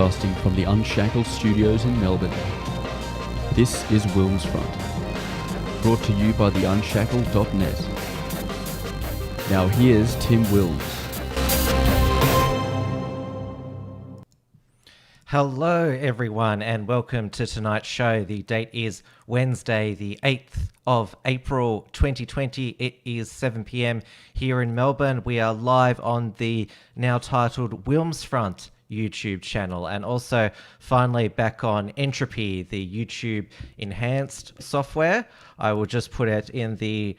broadcasting from the Unshackled Studios in Melbourne. This is WilmsFront, brought to you by theunshackled.net. Now here's Tim Wilms. Hello everyone and welcome to tonight's show. The date is Wednesday the 8th of April 2020. It is 7 p.m. here in Melbourne. We are live on the now titled WilmsFront YouTube channel and also finally back on Entropy, the YouTube enhanced software. I will just put it in the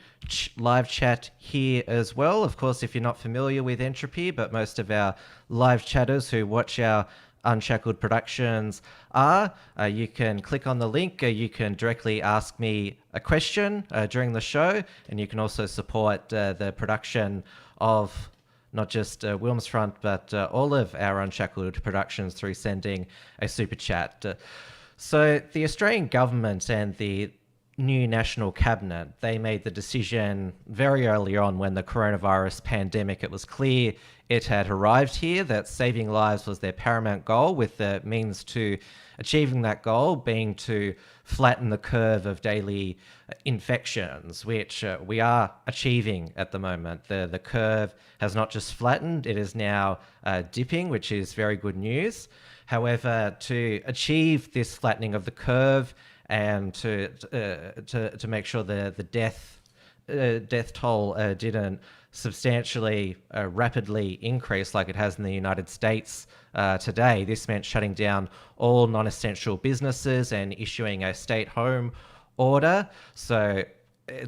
live chat here as well. Of course, if you're not familiar with Entropy, but most of our live chatters who watch our Unshackled productions you can click on the link, you can directly ask me a question during the show, and you can also support the production of not just WilmsFront, but all of our Unshackled productions through sending a super chat. So the Australian government and the new National Cabinet, they made the decision very early on when the coronavirus pandemic, it was clear it had arrived here, that saving lives was their paramount goal, with the means to achieving that goal being to flatten the curve of daily infections, which we are achieving at the moment. The curve has not just flattened, it is now dipping, which is very good news. However, to achieve this flattening of the curve and to make sure the death toll didn't substantially rapidly increase like it has in the United States today, this meant shutting down all non-essential businesses and issuing a stay-at-home order. So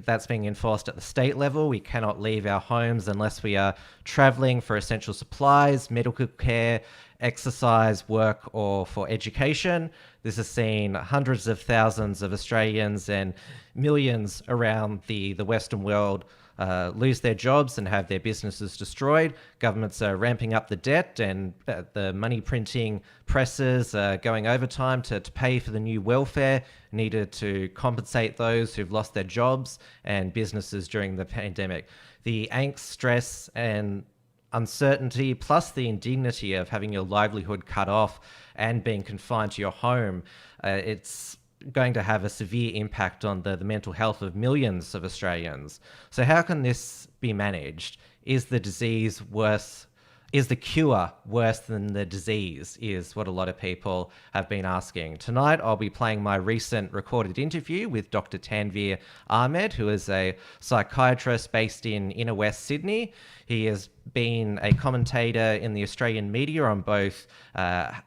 that's being enforced at the state level. We cannot leave our homes unless we are traveling for essential supplies, medical care, exercise, work, or for education. This has seen hundreds of thousands of Australians and millions around the Western world lose their jobs and have their businesses destroyed. Governments are ramping up the debt, and the money printing presses are going overtime to pay for the new welfare needed to compensate those who've lost their jobs and businesses during the pandemic. The angst, stress, and uncertainty, plus the indignity of having your livelihood cut off and being confined to your home, it's going to have a severe impact on the mental health of millions of Australians. So how can this be managed? Is the disease worse? Is the cure worse than the disease, is what a lot of people have been asking. Tonight, I'll be playing my recent recorded interview with Dr Tanveer Ahmed, who is a psychiatrist based in inner West Sydney. He has been a commentator in the Australian media on both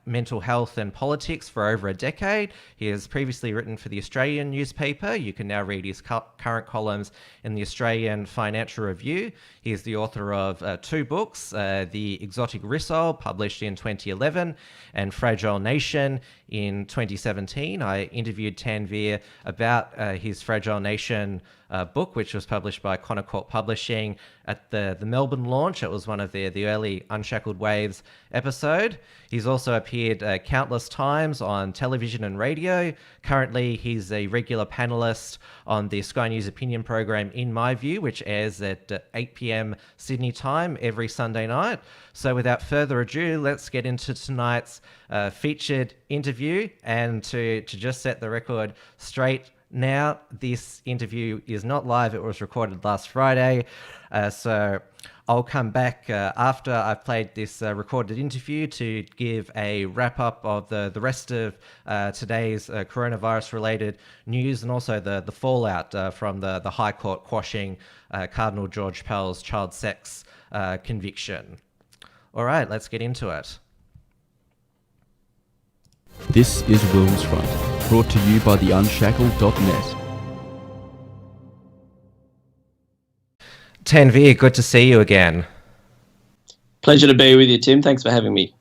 mental health and politics for over a decade. He has previously written for the Australian newspaper. You can now read his current columns in the Australian Financial Review. He is the author of two books, the Exotic Rissole, published in 2011, and Fragile Nation in 2017. I interviewed Tanveer about his Fragile Nation book, which was published by Connaught Publishing at the Melbourne launch. It was one of the early Unshackled Waves episode. He's also appeared countless times on television and radio. Currently, he's a regular panellist on the Sky News opinion program In My View, which airs at 8 p.m. Sydney time every Sunday night. So without further ado, let's get into tonight's featured interview. And to just set the record straight, now, this interview is not live. It was recorded last Friday. So I'll come back after I've played this recorded interview to give a wrap-up of the rest of today's coronavirus-related news, and also the fallout from the High Court quashing Cardinal George Pell's child sex conviction. All right, let's get into it. This is WilmsFront, brought to you by theunshackled.net. Tanveer, good to see you again. Pleasure to be with you, Tim. Thanks for having me.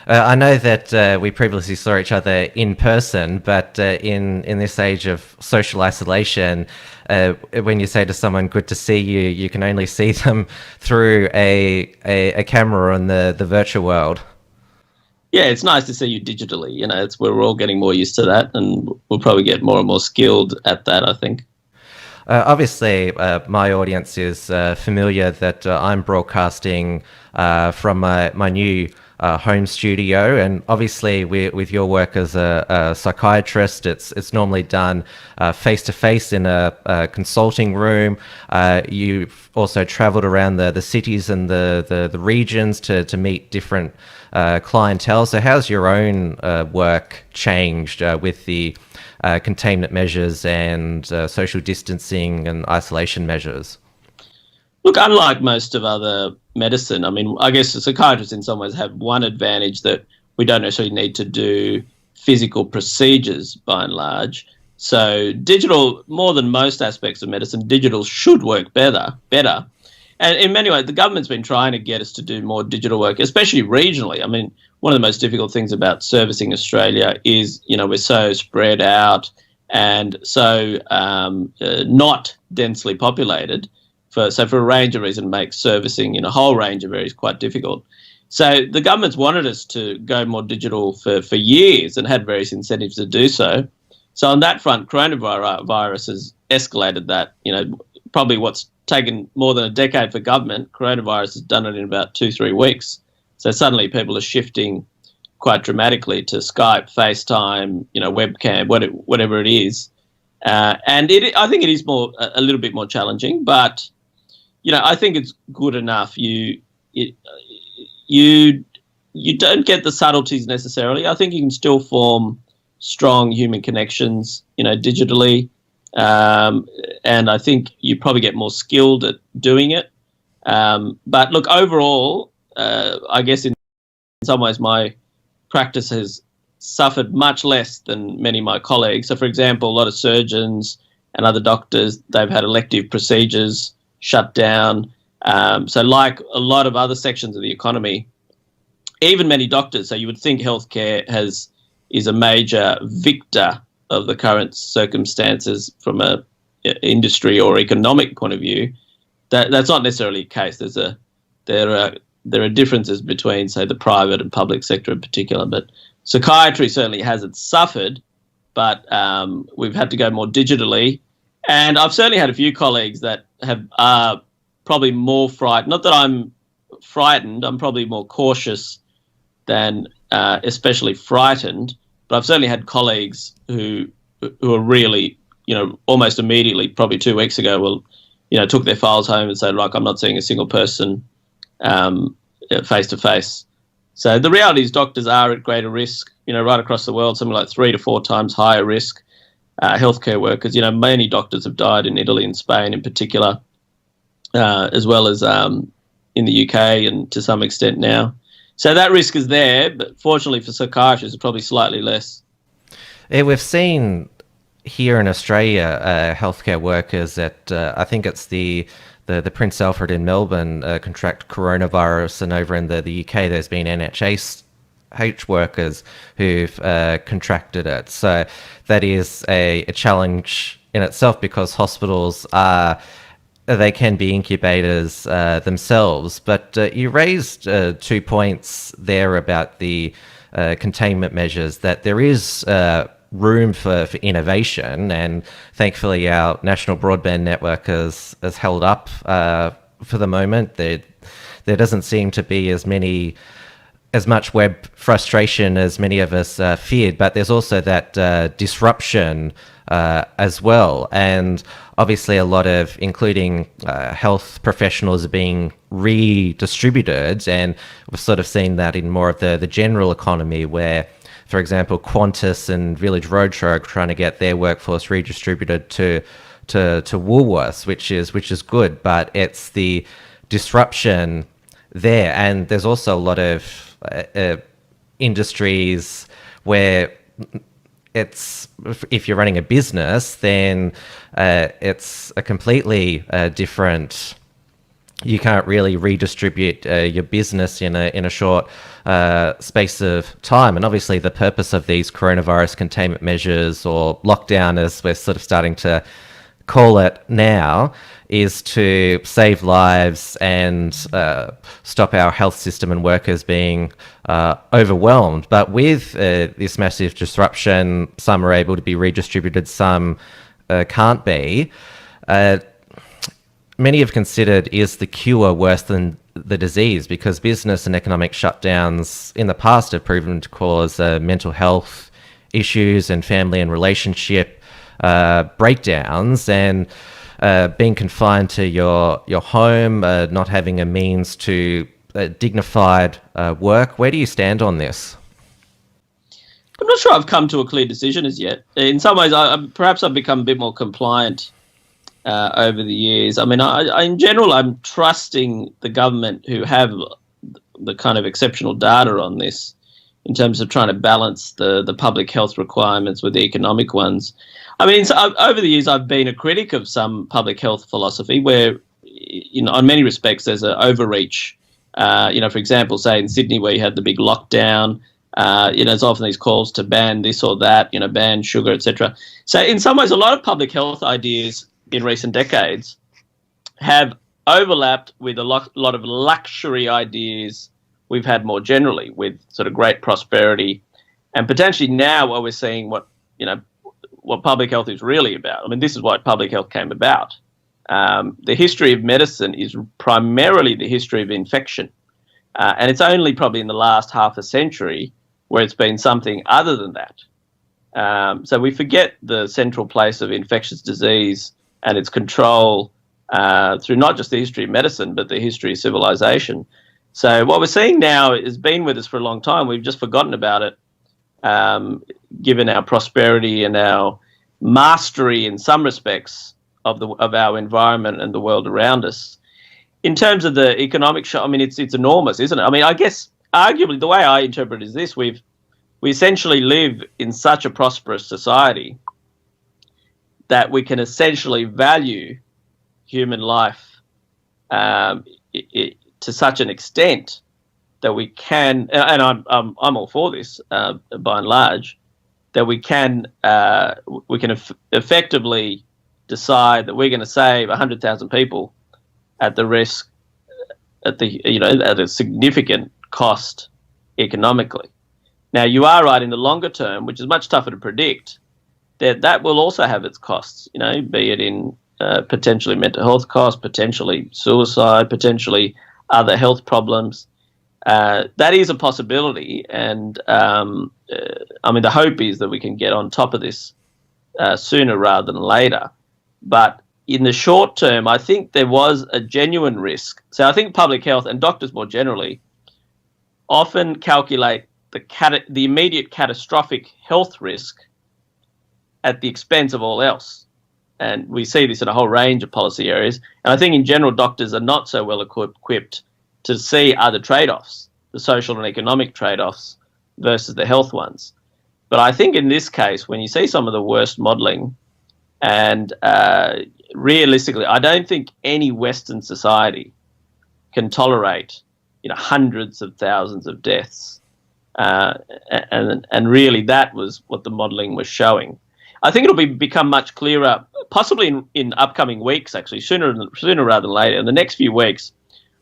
I know that we previously saw each other in person, but in this age of social isolation, when you say to someone, good to see you, you can only see them through a camera in the virtual world. Yeah, it's nice to see you digitally. You know, we're all getting more used to that, and we'll probably get more and more skilled at that, I think. Obviously, my audience is familiar that I'm broadcasting from my new home studio. And obviously with your work as a psychiatrist, it's normally done face-to-face in a consulting room. You've also traveled around the cities and the regions to meet different clientele. So how's your own work changed with the containment measures and social distancing and isolation measures? Look, unlike most of other medicine, I mean, I guess psychiatrists in some ways have one advantage, that we don't necessarily need to do physical procedures by and large. So digital, more than most aspects of medicine, digital should work better. And in many ways, the government's been trying to get us to do more digital work, especially regionally. I mean, one of the most difficult things about servicing Australia is, we're so spread out and so not densely populated. So for a range of reasons, makes servicing in a whole range of areas quite difficult. So the government's wanted us to go more digital for years and had various incentives to do so. So on that front, coronavirus has escalated that. Probably what's taken more than a decade for government, coronavirus has done it in about 2-3 weeks. So suddenly people are shifting quite dramatically to Skype, FaceTime, webcam, whatever it is. And I think it is a little bit more challenging, but I think it's good enough. You don't get the subtleties necessarily. I think you can still form strong human connections, digitally. And I think you probably get more skilled at doing it. But look, overall, I guess in some ways my practice has suffered much less than many of my colleagues. So, for example, a lot of surgeons and other doctors, they've had elective procedures shut down. So like a lot of other sections of the economy, even many doctors, so you would think healthcare is a major victor of the current circumstances from a industry or economic point of view. That's not necessarily the case. There are differences between, say, the private and public sector in particular, but psychiatry certainly hasn't suffered, but we've had to go more digitally. And I've certainly had a few colleagues that are probably more frightened. Not that I'm frightened, I'm probably more cautious than especially frightened. But I've certainly had colleagues who are really, almost immediately, probably 2 weeks ago, took their files home and said, "Look, I'm not seeing a single person face to face." So the reality is doctors are at greater risk, right across the world, something like 3 to 4 times higher risk. Healthcare workers, many doctors have died in Italy and Spain in particular, as well as in the UK and to some extent now. So that risk is there, but fortunately for psychiatrists, it's probably slightly less. Yeah, we've seen here in Australia healthcare workers at, I think it's the Prince Alfred in Melbourne contract coronavirus, and over in the UK there's been NHS workers who've contracted it. So that is a challenge in itself, because hospitals they can be incubators themselves. But you raised 2 points there about the containment measures, that there is room for innovation, and thankfully our national broadband network has held up for the moment. There doesn't seem to be as much web frustration as many of us feared, but there's also that disruption as well. And obviously a lot of, including health professionals, are being redistributed, and we've sort of seen that in more of the general economy, where, for example, Qantas and Village Roadshow are trying to get their workforce redistributed to Woolworths, which is good, but it's the disruption there. And there's also a lot of industries where if you're running a business, then it's a completely different. You can't really redistribute your business in a short space of time. And obviously the purpose of these coronavirus containment measures, or lockdown as we're sort of starting to call it now, is to save lives and stop our health system and workers being overwhelmed. But with this massive disruption, some are able to be redistributed, some can't be. many have considered, is the cure worse than the disease? Because business and economic shutdowns in the past have proven to cause mental health issues and family and relationship breakdowns, and being confined to your home, not having a means to dignified work. Where do you stand on this? I'm not sure I've come to a clear decision as yet. In some ways, perhaps I've become a bit more compliant over the years. I mean, in general, I'm trusting the government, who have the kind of exceptional data on this in terms of trying to balance the public health requirements with the economic ones. I mean, over the years, I've been a critic of some public health philosophy where, on many respects, there's an overreach. For example, say in Sydney, where you had the big lockdown, there's often these calls to ban this or that, ban sugar, etc. So in some ways, a lot of public health ideas in recent decades have overlapped with a lot of luxury ideas we've had more generally, with sort of great prosperity, and potentially now where we're seeing what public health is really about. I mean, this is what public health came about. The history of medicine is primarily the history of infection, and it's only probably in the last half a century where it's been something other than that. So we forget the central place of infectious disease and its control through not just the history of medicine, but the history of civilization. So what we're seeing now has been with us for a long time. We've just forgotten about it, given our prosperity and our mastery in some respects of our environment and the world around us. In terms of the economic shock, I mean, it's enormous, isn't it? I mean, I guess arguably the way I interpret it is this: we essentially live in such a prosperous society that we can essentially value human life to such an extent that we can, and I'm all for this by and large, that we can effectively decide that we're going to save 100,000 people at the risk, at a significant cost economically. Now, you are right, in the longer term, which is much tougher to predict, that will also have its costs, be it in potentially mental health costs, potentially suicide, potentially other health problems. That is a possibility, and the hope is that we can get on top of this sooner rather than later. But in the short term, I think there was a genuine risk. So I think public health and doctors more generally often calculate the immediate catastrophic health risk at the expense of all else. And we see this in a whole range of policy areas. And I think in general, doctors are not so well equipped to see other trade-offs, the social and economic trade-offs versus the health ones. But I think in this case, when you see some of the worst modelling, and realistically, I don't think any Western society can tolerate, hundreds of thousands of deaths. And really that was what the modelling was showing. I think it'll become much clearer, possibly in upcoming weeks, actually, sooner rather than later. In the next few weeks,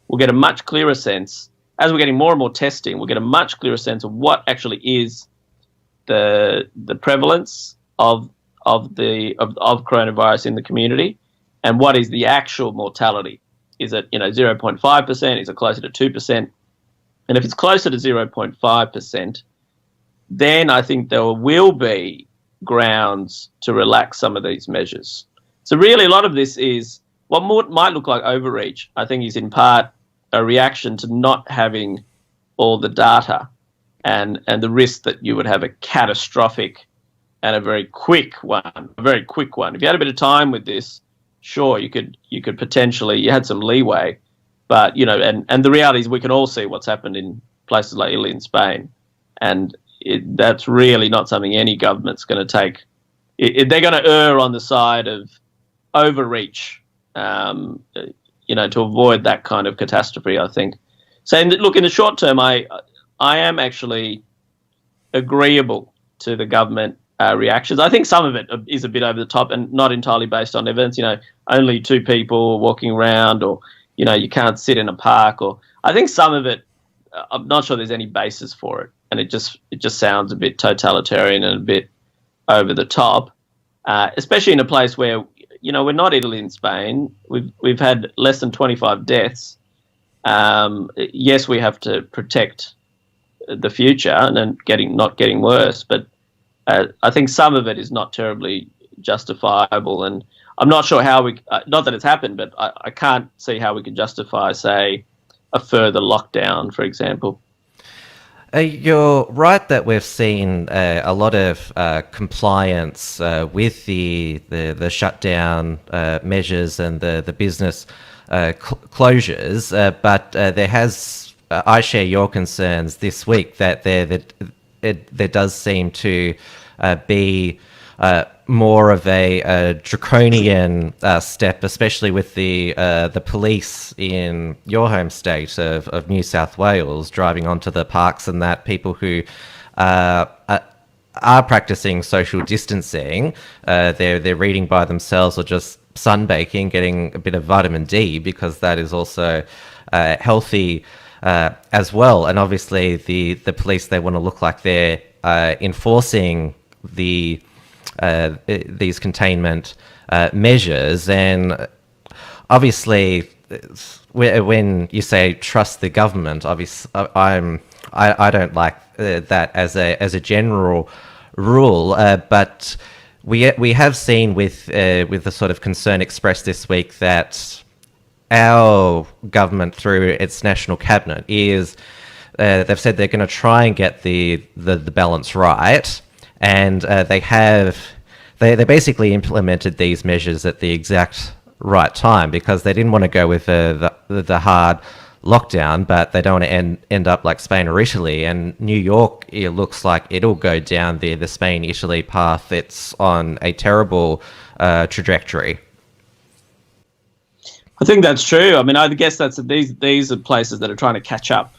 we'll get a much clearer sense, as we're getting more and more testing, we'll get a much clearer sense of what actually is the prevalence of coronavirus in the community, and what is the actual mortality. Is it 0.5%? Is it closer to 2%? And if it's closer to 0.5%, then I think there will be grounds to relax some of these measures. So really a lot of this is what might look like overreach, I think, is in part a reaction to not having all the data and the risk that you would have a catastrophic and a very quick one. If you had a bit of time with this, sure, you could potentially, you had some leeway, but and the reality is we can all see what's happened in places like Italy and Spain, and that's really not something any government's going to take. They're going to err on the side of overreach, to avoid that kind of catastrophe, I think. So look, in the short term, I am actually agreeable to the government reactions. I think some of it is a bit over the top and not entirely based on evidence. Only 2 people walking around, or you can't sit in a park, or I think some of it, I'm not sure there's any basis for it, and it just sounds a bit totalitarian and a bit over the top, especially in a place where we're not Italy and Spain. We've had less than 25 deaths. Yes, we have to protect the future and then not getting worse, but I think some of it is not terribly justifiable, and I'm not sure how not that it's happened, but I can't see how we could justify, say, a further lockdown, for example. You're right that we've seen a lot of compliance with the shutdown measures and the business closures, but there has, I share your concerns this week that there does seem to be more of a draconian step, especially with the police in your home state of New South Wales driving onto the parks, and that people who are practicing social distancing, they're reading by themselves or just sunbaking, getting a bit of vitamin D, because that is also healthy as well. And obviously the police, they want to look like they're enforcing these containment measures. And obviously when you say trust the government, obviously I don't like that as a general rule, but we have seen with the sort of concern expressed this week that our government, through its national cabinet, is they've said they're going to try and get the balance right, and they basically implemented these measures at the exact right time, because they didn't want to go with the hard lockdown, but they don't want to end up like Spain or Italy. And New York, it looks like it'll go down the Spain-Italy path. It's on a terrible trajectory. I think that's true. I mean, I guess these are places that are trying to catch up.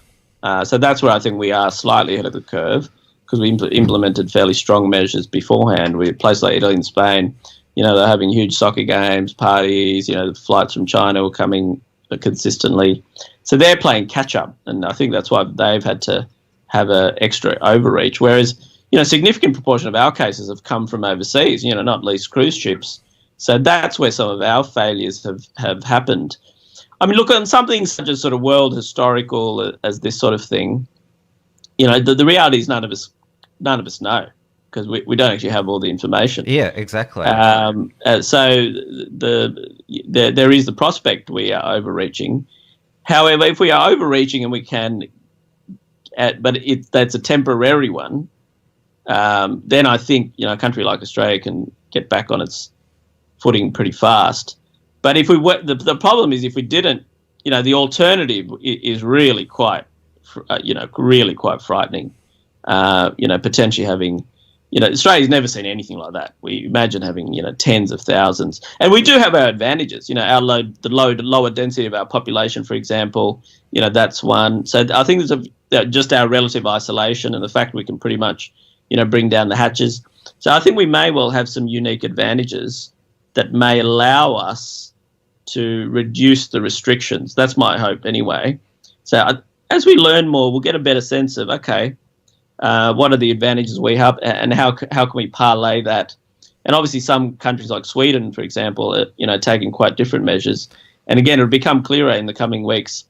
So that's where I think we are slightly ahead of the curve, because we implemented fairly strong measures beforehand. With places like Italy and Spain, they're having huge soccer games, parties. The flights from China were coming consistently. So they're playing catch up, and I think that's why they've had to have an extra overreach. Whereas, a significant proportion of our cases have come from overseas. Not least cruise ships. So that's where some of our failures have happened. I mean, look, on something such as sort of world historical as this sort of thing, the reality is none of us know, because we don't actually have all the information. Yeah, exactly. So there is the prospect we are overreaching. However, if we are overreaching and we can, but that's a temporary one, then I think a country like Australia can get back on its footing pretty fast. But if we were, the problem is if we didn't, the alternative is really quite, really quite frightening. Potentially having, Australia's never seen anything like that. We imagine having, tens of thousands, and we do have our advantages. Our lower density of our population, for example, that's one. So I think there's just our relative isolation and the fact we can pretty much, bring down the hatches. So I think we may well have some unique advantages that may allow us to reduce the restrictions. That's my hope anyway. So as we learn more, we'll get a better sense of, okay, what are the advantages we have, and how can we parlay that? And obviously some countries like Sweden, for example, are taking quite different measures. And again, it'll become clearer in the coming weeks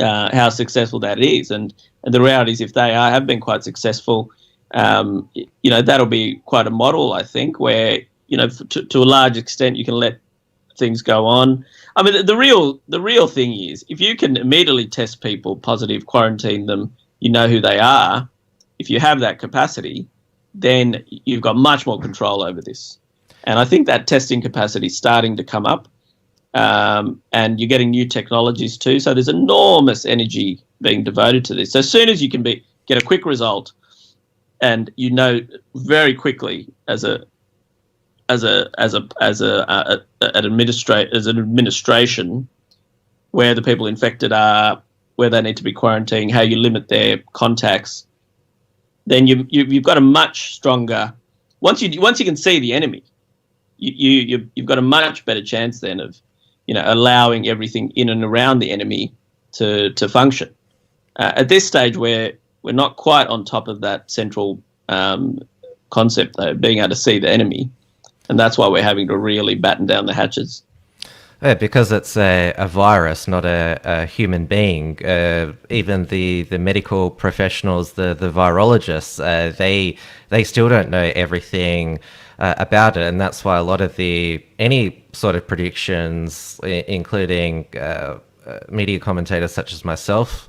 how successful that is. And the reality is, if they have been quite successful, that'll be quite a model, I think, where, to a large extent you can let things go on. I mean, the real thing is, if you can immediately test people positive, quarantine them, who they are, if you have that capacity, then you've got much more control over this. And I think that testing capacity is starting to come up, and you're getting new technologies too. So there's enormous energy being devoted to this. So as soon as you can get a quick result, and very quickly as an administration where the people infected are, where they need to be quarantined, how you limit their contacts, then you've got a much stronger. Once you can see the enemy, you've got a much better chance then of allowing everything in and around the enemy to function. At this stage, we're not quite on top of that central concept, though, being able to see the enemy. And that's why we're having to really batten down the hatches. Yeah, because it's a virus, not a human being. Even the medical professionals, the virologists, they still don't know everything about it, and that's why a lot of any sort of predictions, including media commentators such as myself,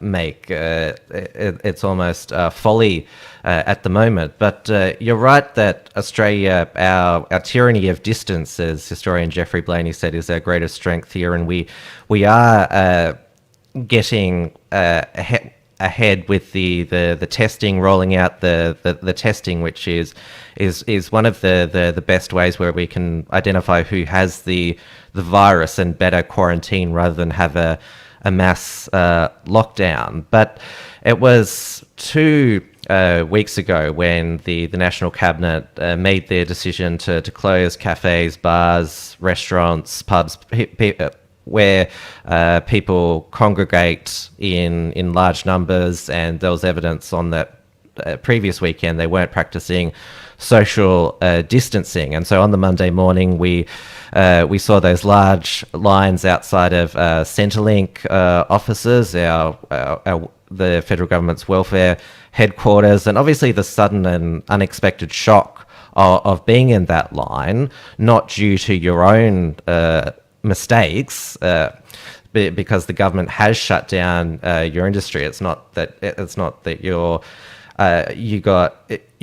make. It's almost folly at the moment. But you're right that Australia, our tyranny of distance, as historian Geoffrey Blaney said, is our greatest strength here, and we are getting ahead with the testing, rolling out the testing, which is one of the best ways where we can identify who has the virus and better quarantine rather than have a mass lockdown. But it was 2 weeks ago when the National Cabinet made their decision to close cafes, bars, restaurants, pubs, where people congregate in large numbers, and there was evidence on that previous weekend they weren't practicing social distancing. And so on the Monday morning, we saw those large lines outside of Centrelink offices, the federal government's welfare headquarters, and obviously the sudden and unexpected shock of being in that line, not due to your own mistakes, because the government has shut down your industry. It's not that you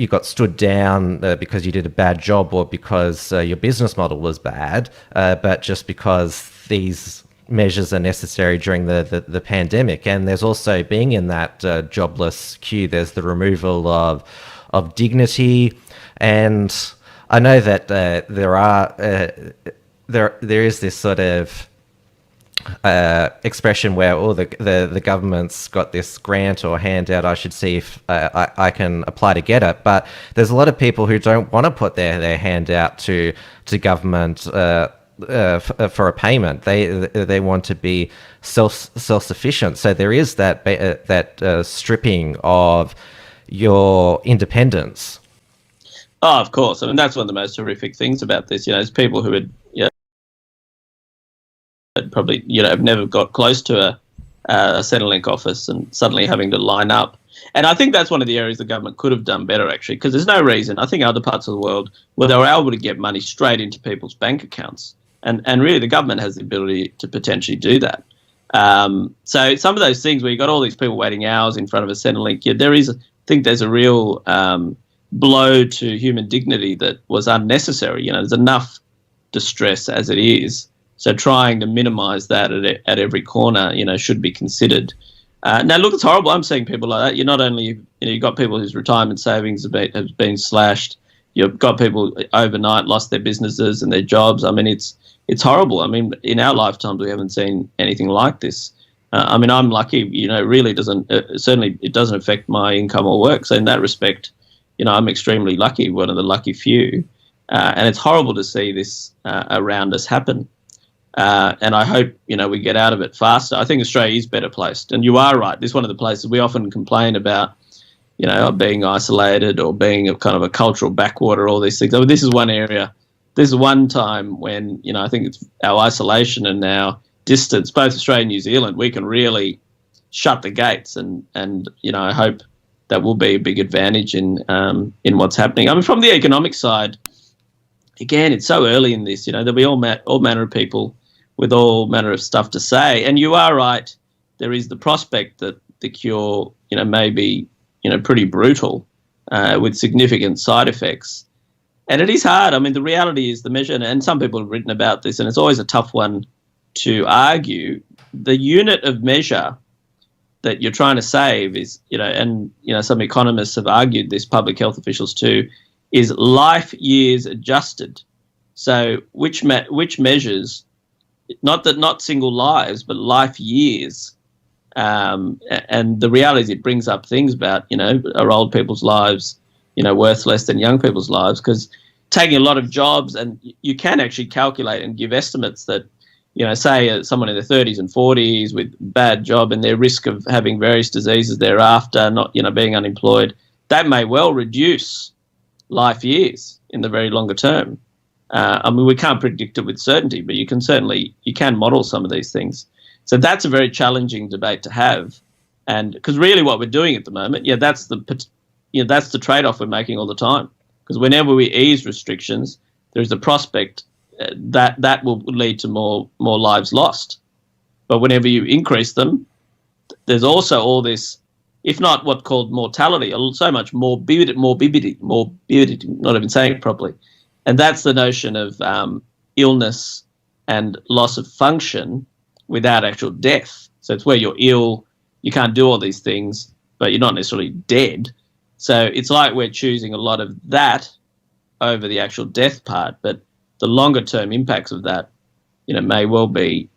got stood down because you did a bad job or because your business model was bad, but just because these measures are necessary during the pandemic. And there's also, being in that jobless queue, there's the removal of dignity. And I know that there is this sort of expression where the government's got this grant or handout, I should see if I can apply to get it. But there's a lot of people who don't want to put their hand out to government for a payment. They want to be self-sufficient. So there is that stripping of your independence. Oh, of course. I mean, that's one of the most horrific things about this. There's people who had probably have never got close to a Centrelink office and suddenly having to line up. And I think that's one of the areas the government could have done better, actually, because there's no reason, I think other parts of the world, where they were able to get money straight into people's bank accounts. And really the government has the ability to potentially do that. So some of those things where you've got all these people waiting hours in front of a Centrelink, I think there's a real blow to human dignity that was unnecessary. There's enough distress as it is. So trying to minimise that at every corner, should be considered. Now, look, it's horrible. I'm seeing people like that. You're not only, you've got people whose retirement savings have been slashed. You've got people overnight lost their businesses and their jobs. I mean, it's horrible. I mean, in our lifetimes, we haven't seen anything like this. I mean, I'm lucky. Really doesn't certainly it doesn't affect my income or work. So in that respect, I'm extremely lucky, one of the lucky few. And it's horrible to see this around us happen. And I hope, we get out of it faster. I think Australia is better placed. And you are right. This is one of the places we often complain about, being isolated or being a kind of a cultural backwater, all these things. I mean, this is one area, this is one time when, I think it's our isolation and our distance, both Australia and New Zealand, we can really shut the gates. And I hope that will be a big advantage in what's happening. I mean, from the economic side, again, it's so early in this, there'll be all manner of people with all manner of stuff to say. And you are right, there is the prospect that the cure, may be, pretty brutal with significant side effects. And it is hard. I mean, the reality is the measure, and some people have written about this, and it's always a tough one to argue, the unit of measure that you're trying to save is, some economists have argued this, public health officials too, is life years adjusted. So which measures, not single lives, but life years. And the reality is it brings up things about, are old people's lives, worth less than young people's lives? Because taking a lot of jobs, and you can actually calculate and give estimates that, say someone in their 30s and 40s with bad job and their risk of having various diseases thereafter, not, being unemployed, that may well reduce life years. in the very longer term. I mean, we can't predict it with certainty, but you can model some of these things. So that's a very challenging debate to have, and because really what we're doing at the moment, that's the trade-off we're making all the time. Because whenever we ease restrictions, there's a prospect that will lead to more lives lost. But whenever you increase them, there's also all this, if not what's called mortality, so much morbidity, not even saying it properly. And that's the notion of illness and loss of function without actual death. So it's where you're ill, you can't do all these things, but you're not necessarily dead. So it's like we're choosing a lot of that over the actual death part, but the longer term impacts of that, may well be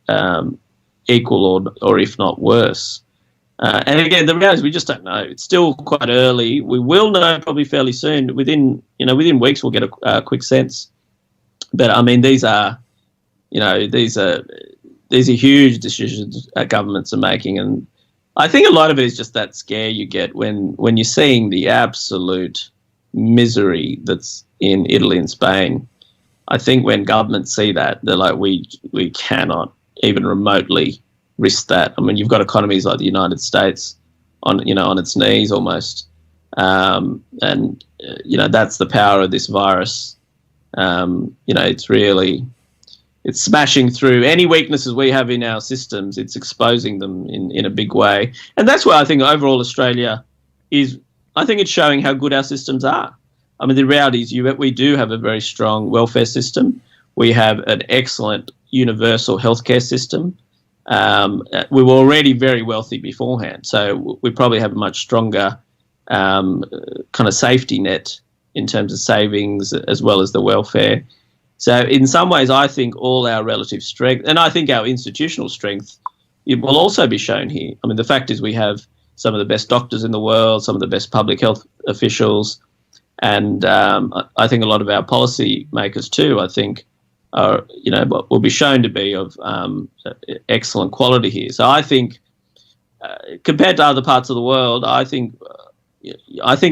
equal or if not worse. And again, the reality is we just don't know. It's still quite early. We will know probably fairly soon. Within weeks, we'll get a quick sense. But I mean, these are huge decisions governments are making, and I think a lot of it is just that scare you get when you're seeing the absolute misery that's in Italy and Spain. I think when governments see that, they're like, we cannot even remotely risk that. I mean, you've got economies like the United States on its knees almost, and that's the power of this virus. It's smashing through any weaknesses we have in our systems. It's exposing them in a big way, and that's why I think overall Australia is. I think it's showing how good our systems are. I mean, the reality is we do have a very strong welfare system. We have an excellent universal healthcare system. We were already very wealthy beforehand, so we probably have a much stronger kind of safety net in terms of savings as well as the welfare. So in some ways, I think all our relative strength, and I think our institutional strength, it will also be shown here. I mean, the fact is we have some of the best doctors in the world, some of the best public health officials, and I think a lot of our policy makers too, I think, will be shown to be of excellent quality here. So I think, compared to other parts of the world, I think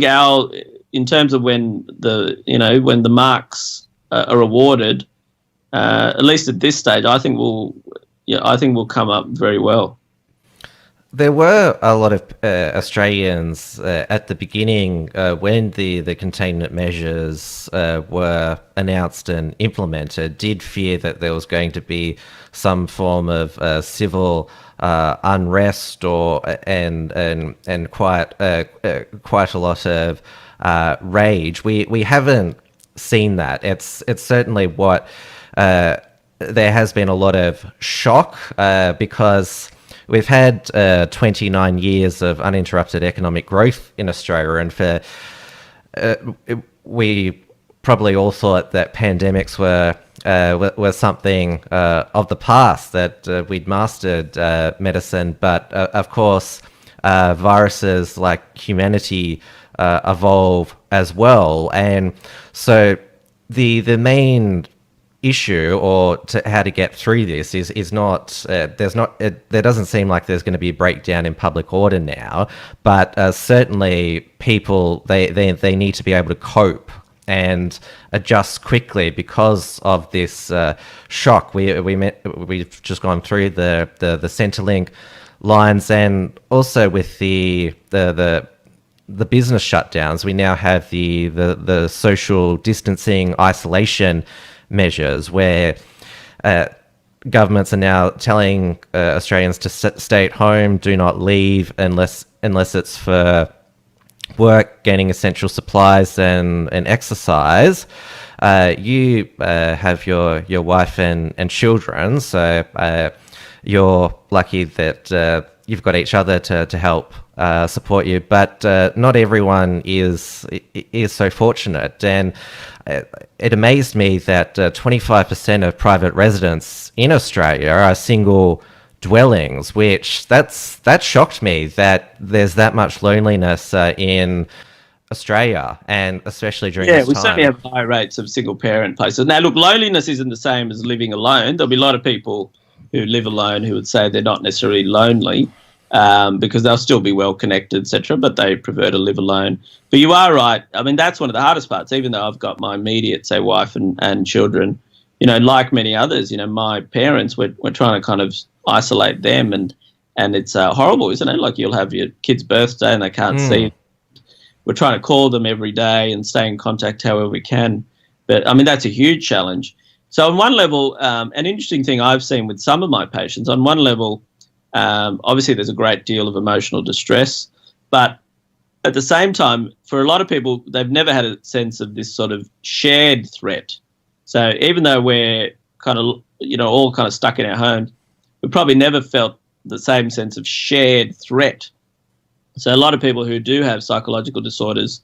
our, in terms of when the marks are awarded, at least at this stage, I think we'll come up very well. There were a lot of Australians at the beginning when the containment measures were announced and implemented, did fear that there was going to be some form of civil unrest and quite a lot of rage. We haven't seen that. It's certainly what there has been a lot of shock because we've had 29 years of uninterrupted economic growth in Australia, and we probably all thought that pandemics were something of the past, that we'd mastered medicine, but of course viruses like humanity evolve as well, and so the main issue or how to get through this is not there doesn't seem like there's going to be a breakdown in public order now, but certainly people they need to be able to cope and adjust quickly because of this shock. We've just gone through the Centrelink lines, and also with the business shutdowns, we now have the social distancing isolation measures where governments are now telling Australians to stay at home, do not leave unless it's for work, gaining essential supplies and exercise. You have your wife and children, so you're lucky that you've got each other to help support you, but not everyone is so fortunate. And it amazed me that 25% of private residents in Australia are single dwellings, which that shocked me, that there's that much loneliness in Australia, and especially during this time. Yeah, we certainly have high rates of single parent places. Now, look, loneliness isn't the same as living alone. There'll be a lot of people who live alone who would say they're not necessarily lonely. because they'll still be well connected, etc., but they prefer to live alone. But you are right. I mean, that's one of the hardest parts, even though I've got my immediate, say, wife and children, like many others, my parents, we're trying to kind of isolate them, and it's horrible, isn't it? Like, you'll have your kid's birthday and they can't see. We're trying to call them every day and stay in contact however we can. But, I mean, that's a huge challenge. So on one level, an interesting thing I've seen with some of my patients, on one level, obviously there's a great deal of emotional distress, but at the same time, for a lot of people, they've never had a sense of this sort of shared threat. So even though we're kind of, all kind of stuck in our homes, we probably never felt the same sense of shared threat. So a lot of people who do have psychological disorders,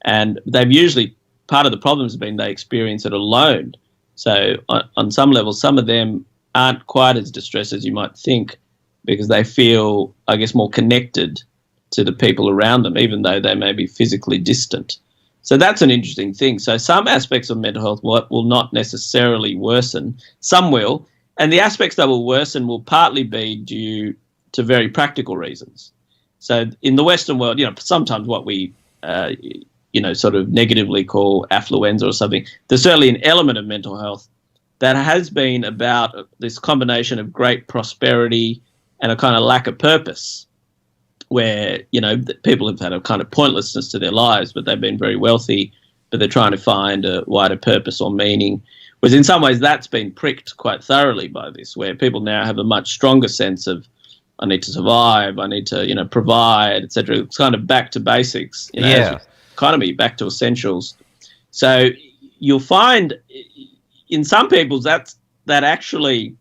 and they've usually, part of the problem has been they experience it alone. So on some level, some of them aren't quite as distressed as you might think, because they feel, I guess, more connected to the people around them, even though they may be physically distant. So that's an interesting thing. So some aspects of mental health will not necessarily worsen. Some will. And the aspects that will worsen will partly be due to very practical reasons. So in the Western world, sometimes what we, sort of negatively call affluenza or something, there's certainly an element of mental health that has been about this combination of great prosperity and a kind of lack of purpose, where, people have had a kind of pointlessness to their lives, but they've been very wealthy, but they're trying to find a wider purpose or meaning. Whereas in some ways that's been pricked quite thoroughly by this, where people now have a much stronger sense of, I need to survive, I need to, provide, etc. It's kind of back to basics, economy, back to essentials. So you'll find in some people that actually,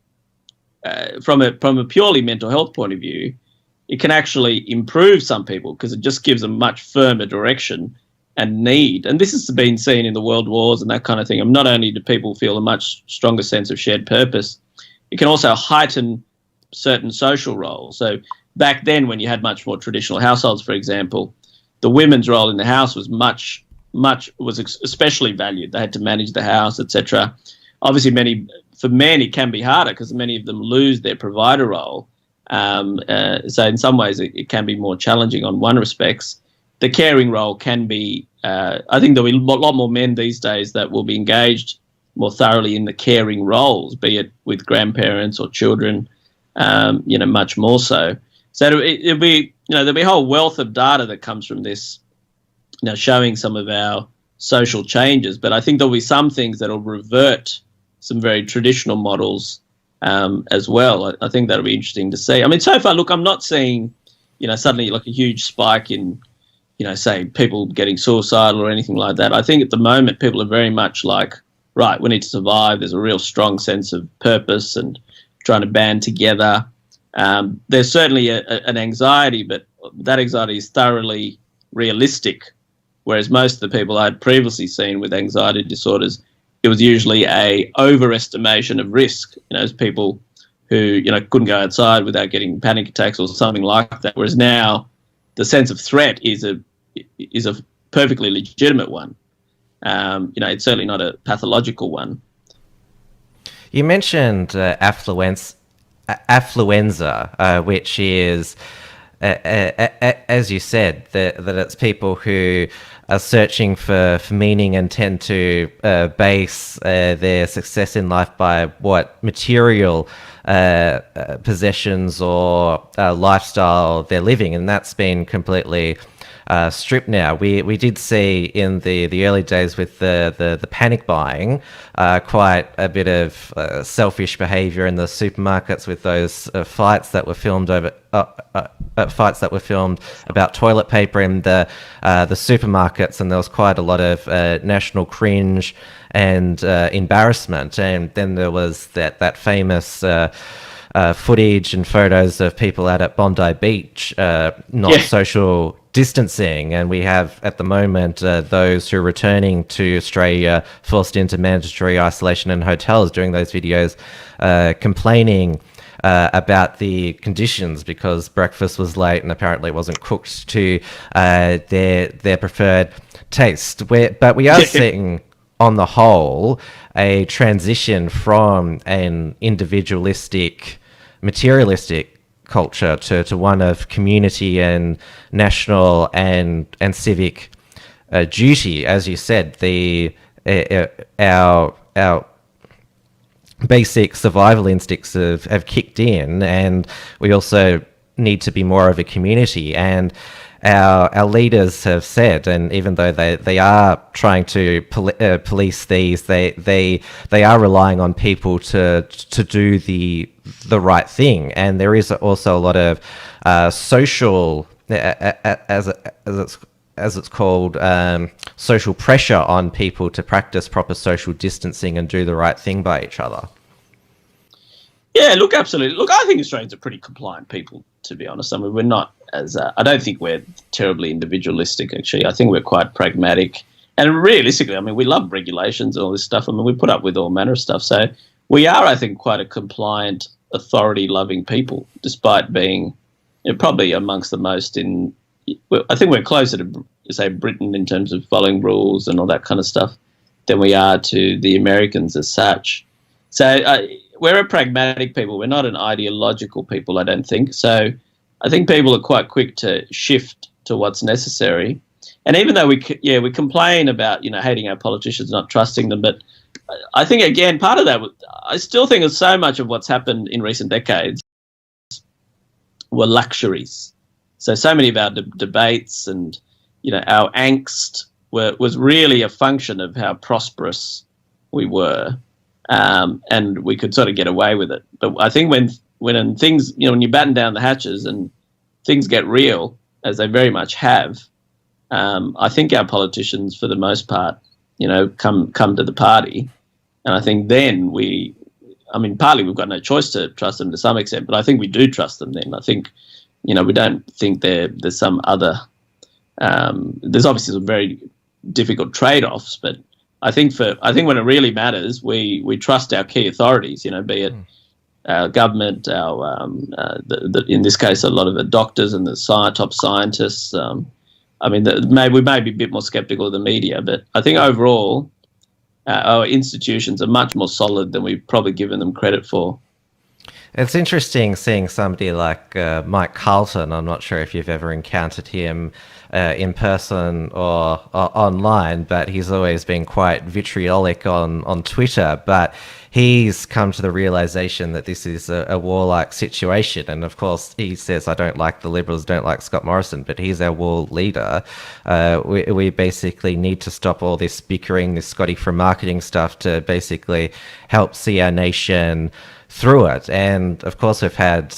from a purely mental health point of view, it can actually improve some people, because it just gives them much firmer direction and need. And this has been seen in the world wars and that kind of thing. And not only do people feel a much stronger sense of shared purpose, it can also heighten certain social roles. So back then, when you had much more traditional households, for example, the women's role in the house was was especially valued. They had to manage the house, etc. Obviously, for men, it can be harder because many of them lose their provider role. So in some ways, it can be more challenging on one respects. The caring role can be, I think there'll be a lot more men these days that will be engaged more thoroughly in the caring roles, be it with grandparents or children, much more so. So it'll be, there'll be a whole wealth of data that comes from this, showing some of our social changes. But I think there'll be some things that'll revert some very traditional models as well. I think that'll be interesting to see. I mean, so far, look, I'm not seeing, suddenly like a huge spike in, say, people getting suicidal or anything like that. I think at the moment people are very much like, right, we need to survive. There's a real strong sense of purpose and trying to band together. There's certainly an anxiety, but that anxiety is thoroughly realistic, whereas most of the people I'd previously seen with anxiety disorders, it was usually a overestimation of risk, as people who, couldn't go outside without getting panic attacks or something like that. Whereas now the sense of threat is a perfectly legitimate one. It's certainly not a pathological one. You mentioned affluenza, which is, as you said, that it's people who are searching for meaning and tend to base their success in life by what material possessions or lifestyle they're living, and that's been completely stripped now. We did see in the early days with the panic buying quite a bit of selfish behaviour in the supermarkets with those fights that were filmed about toilet paper in the supermarkets, and there was quite a lot of national cringe and embarrassment. And then there was that famous footage and photos of people out at Bondi Beach not social distancing, and we have at the moment those who are returning to Australia forced into mandatory isolation in hotels doing those videos complaining about the conditions because breakfast was late and apparently it wasn't cooked to their preferred taste. But we are seeing, on the whole, a transition from an individualistic, materialistic culture to one of community and national and civic duty. As you said, our basic survival instincts have kicked in, and we also need to be more of a community. And our leaders have said, and even though they are trying to police these, they are relying on people to do the right thing. And there is also a lot of social, as it's called, social pressure on people to practice proper social distancing and do the right thing by each other. Yeah, look, absolutely. Look, I think Australians are pretty compliant people, to be honest. I mean, we're not as, I don't think we're terribly individualistic, actually. I think we're quite pragmatic. And realistically, I mean, we love regulations and all this stuff. I mean, we put up with all manner of stuff. So we are, I think, quite a compliant, authority-loving people, despite being probably amongst the most in, I think we're closer to, say, Britain in terms of following rules and all that kind of stuff than we are to the Americans as such. So we're a pragmatic people. We're not an ideological people, I don't think. So I think people are quite quick to shift to what's necessary. And even though we complain about, hating our politicians, not trusting them, but I think, again, part of that, I still think of so much of what's happened in recent decades were luxuries. So many of our debates and, our angst was really a function of how prosperous we were. And we could sort of get away with it. But I think when things, when you batten down the hatches and things get real, as they very much have, I think our politicians, for the most part, come to the party. And I think then partly we've got no choice to trust them to some extent, but I think we do trust them then. I think, we don't think there's some other, there's obviously some very difficult trade-offs, but I think when it really matters, we trust our key authorities, be it our government, our in this case a lot of the doctors and the top scientists. We may be a bit more sceptical of the media, but I think overall our institutions are much more solid than we've probably given them credit for. It's interesting seeing somebody like Mike Carlton. I'm not sure if you've ever encountered him in person or online, but he's always been quite vitriolic on Twitter. But he's come to the realization that this is a warlike situation. And of course, he says, I don't like the Liberals, don't like Scott Morrison, but he's our world leader. We basically need to stop all this bickering, this Scotty from marketing stuff to basically help see our nation through it. And of course, we've had,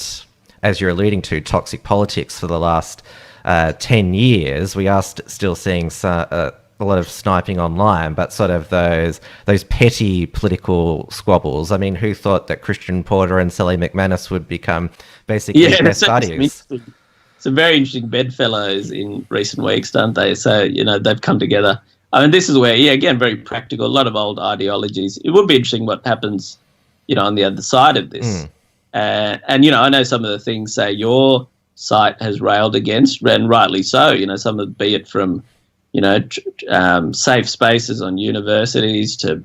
as you're alluding to, toxic politics for the last 10 years. We are still seeing a lot of sniping online, but sort of those petty political squabbles. I mean, who thought that Christian Porter and Sally McManus would become basically best buddies? Some very interesting bedfellows in recent weeks, don't they? So, they've come together. I mean, this is where, again, very practical, a lot of old ideologies. It would be interesting what happens, on the other side of this. And, I know some of the things, say, your site has railed against, and rightly so, some of, be it from, safe spaces on universities to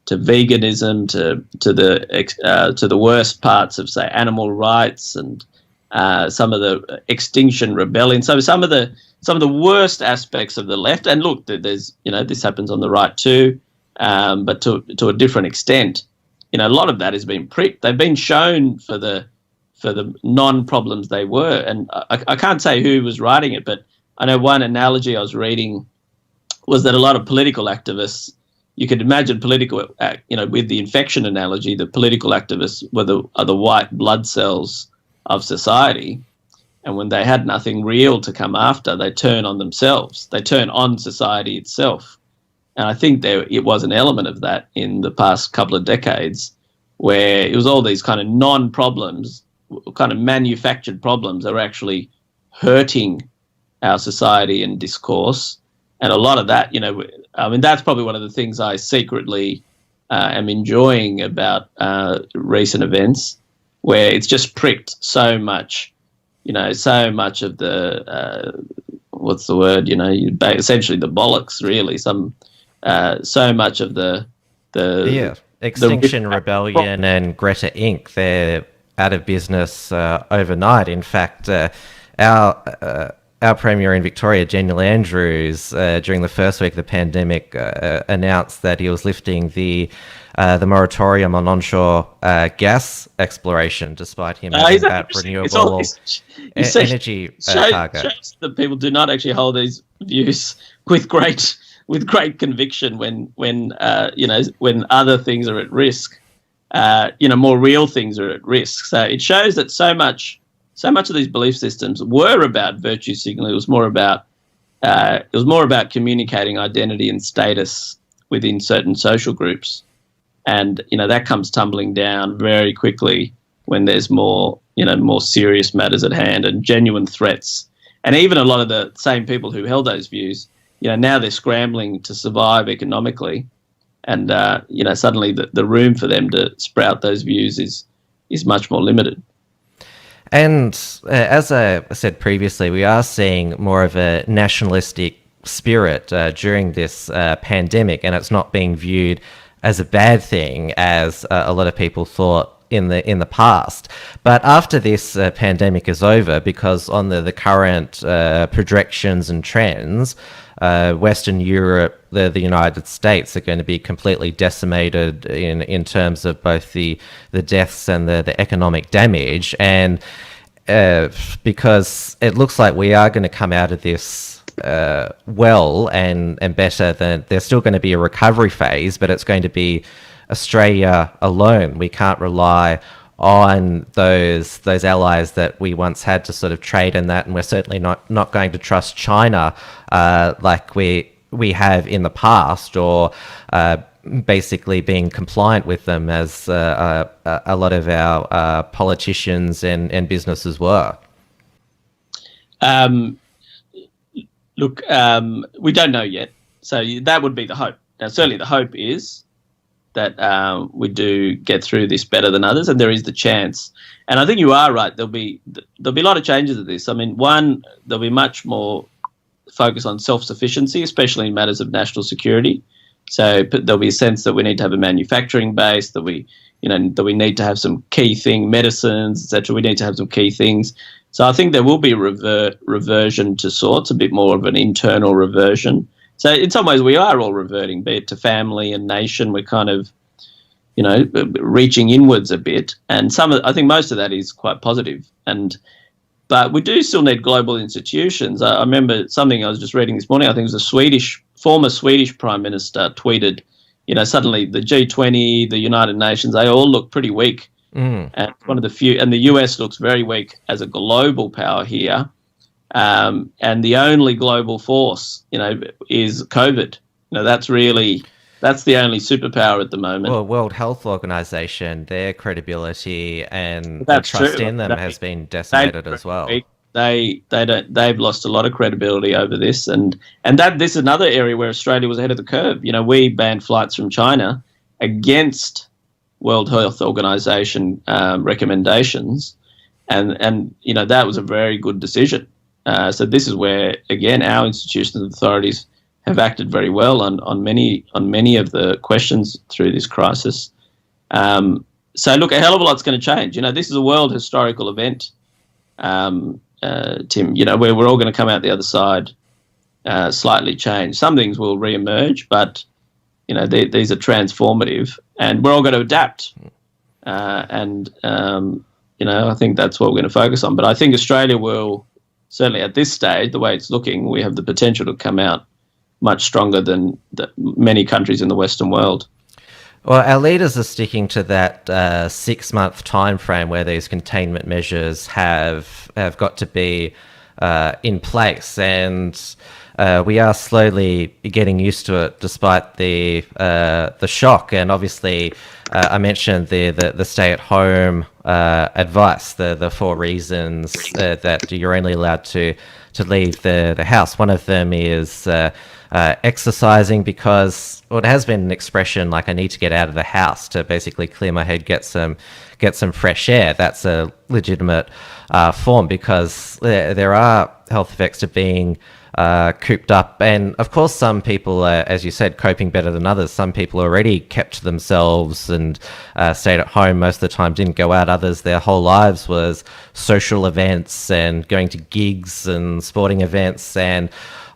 veganism to the worst parts of, say, animal rights and some of the extinction rebellion. So some of the worst aspects of the left, and look, there's, this happens on the right too, but to a different extent. A lot of that has been pricked. They've been shown for the non-problems they were. And I can't say who was writing it, but I know one analogy I was reading was that a lot of political activists, you could imagine with the infection analogy, the political activists are the white blood cells of society. And when they had nothing real to come after, they turn on themselves. They turn on society itself. And I think it was an element of that in the past couple of decades, where it was all these kind of non-problems, kind of manufactured problems that were actually hurting our society and discourse. And a lot of that, that's probably one of the things I secretly am enjoying about recent events, where it's just pricked so much, so much of the, what's the word, essentially the bollocks, really, so much of the Extinction Rebellion and Greta Inc. They're out of business overnight. In fact, our Premier in Victoria, Daniel Andrews, during the first week of the pandemic, announced that he was lifting the moratorium on onshore gas exploration, despite him having that renewable energy target. Shows that people do not actually hold these views with great conviction when other things are at risk. More real things are at risk. So it shows that so much of these belief systems were about virtue signaling. It was more about communicating identity and status within certain social groups, and that comes tumbling down very quickly when there's more serious matters at hand and genuine threats. And even a lot of the same people who held those views, now they're scrambling to survive economically, and suddenly the room for them to sprout those views is much more limited. And as I said previously, we are seeing more of a nationalistic spirit during this pandemic, and it's not being viewed as a bad thing, as a lot of people thought in the past. But after this pandemic is over, because on the current projections and trends, Western Europe, the United States are going to be completely decimated in terms of both the deaths and the economic damage. And because it looks like we are going to come out of this well and better, than there's still going to be a recovery phase, but it's going to be Australia alone. We can't rely on those allies that we once had to sort of trade in that, and we're certainly not going to trust China like we have in the past, or basically being compliant with them as a lot of our politicians and businesses were. Look, we don't know yet, so that would be the hope. Now, certainly the hope is that we do get through this better than others, and there is the chance. And I think you are right. There'll be a lot of changes of this. I mean, one, there'll be much more focus on self-sufficiency, especially in matters of national security. So there'll be a sense that we need to have a manufacturing base, that we need to have some key thing, medicines, etc. We need to have some key things. So I think there will be a reversion to sorts, a bit more of an internal reversion. So in some ways we are all reverting, be it to family and nation. We're kind of, reaching inwards a bit. And I think most of that is quite positive. But we do still need global institutions. I remember something I was just reading this morning. I think it was a former Swedish Prime Minister tweeted, suddenly the G20, the United Nations, they all look pretty weak. And one of the few, and the US looks very weak as a global power here. And the only global force, is COVID. That's the only superpower at the moment. Well, World Health Organization, their credibility and that's trust true. in them has been decimated as well. They've lost a lot of credibility over this, and this is another area where Australia was ahead of the curve. We banned flights from China against World Health Organization recommendations, and that was a very good decision. So this is where, again, our institutions and authorities have acted very well on many of the questions through this crisis. So look, a hell of a lot's going to change. This is a world historical event, Tim. Where we're all going to come out the other side slightly changed. Some things will re-emerge, but these are transformative, and we're all going to adapt. I think that's what we're going to focus on. But I think Australia will, certainly at this stage, the way it's looking, we have the potential to come out much stronger than many countries in the Western world. Well, our leaders are sticking to that 6-month time frame where these containment measures have got to be in place, and we are slowly getting used to it, despite the shock. And obviously, I mentioned the stay-at-home advice, the 4 reasons that you're only allowed to leave the house. One of them is exercising, because it has been an expression like, I need to get out of the house to basically clear my head, get some fresh air. That's a legitimate form, because there are health effects to being cooped up. And of course, some people are, as you said, coping better than others. Some people already kept to themselves and stayed at home most of the time, didn't go out. Others, their whole lives was social events and going to gigs and sporting events. And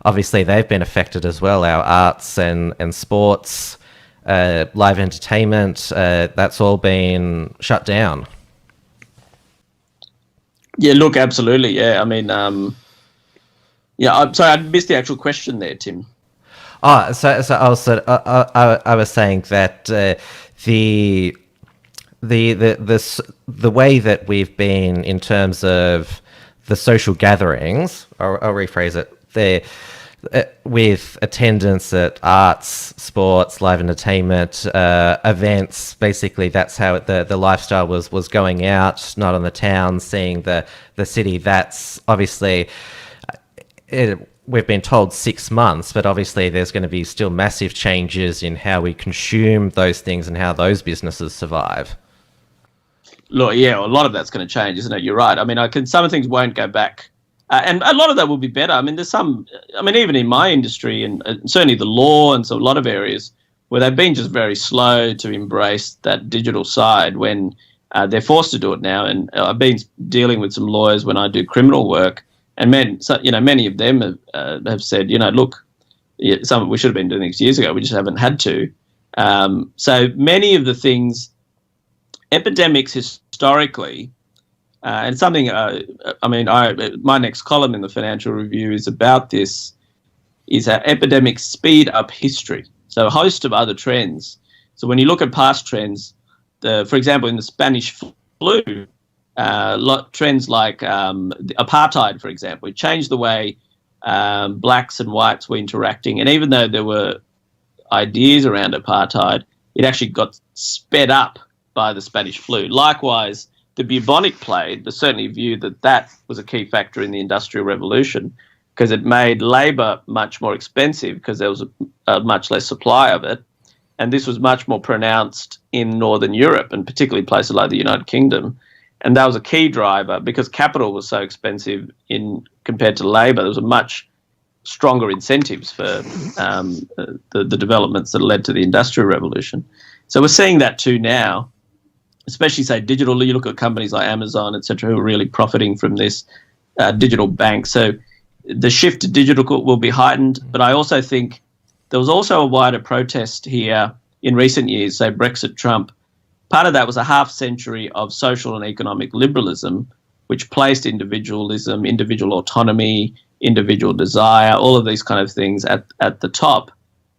obviously they've been affected as well. Our arts and sports, live entertainment, that's all been shut down. Yeah, look, absolutely. Yeah, I mean, yeah, I'm sorry, I missed the actual question there, Tim. So I was saying that the way that we've been in terms of the social gatherings, I'll rephrase it, with attendance at arts, sports, live entertainment, events. Basically, that's how the lifestyle was going out, not on the town, seeing the city. That's obviously, we've been told 6 months, but obviously there's going to be still massive changes in how we consume those things and how those businesses survive. Look, yeah, a lot of that's going to change, isn't it? You're right. I mean, some things won't go back. And a lot of that will be better. I mean, even in my industry and certainly the law and so a lot of areas where they've been just very slow to embrace that digital side when they're forced to do it now. And I've been dealing with some lawyers when I do criminal work, and many of them have said, look, we should have been doing this years ago. We just haven't had to. So many of the things, epidemics historically, and something, my next column in the Financial Review is about this, is how epidemics speed up history. So a host of other trends. So when you look at past trends, for example, in the Spanish flu, trends like apartheid, for example, it changed the way blacks and whites were interacting. And even though there were ideas around apartheid, it actually got sped up by the Spanish flu. Likewise, the bubonic plague, there's certainly a view that was a key factor in the Industrial Revolution because it made labour much more expensive because there was a much less supply of it. And this was much more pronounced in Northern Europe and particularly places like the United Kingdom. And that was a key driver because capital was so expensive compared to labour. There was a much stronger incentives for the developments that led to the Industrial Revolution. So we're seeing that too now. Especially, say, digital. You look at companies like Amazon, et cetera, who are really profiting from this digital bank. So the shift to digital will be heightened. But I also think there was also a wider protest here in recent years, say Brexit, Trump. Part of that was a half century of social and economic liberalism, which placed individualism, individual autonomy, individual desire, all of these kind of things at the top,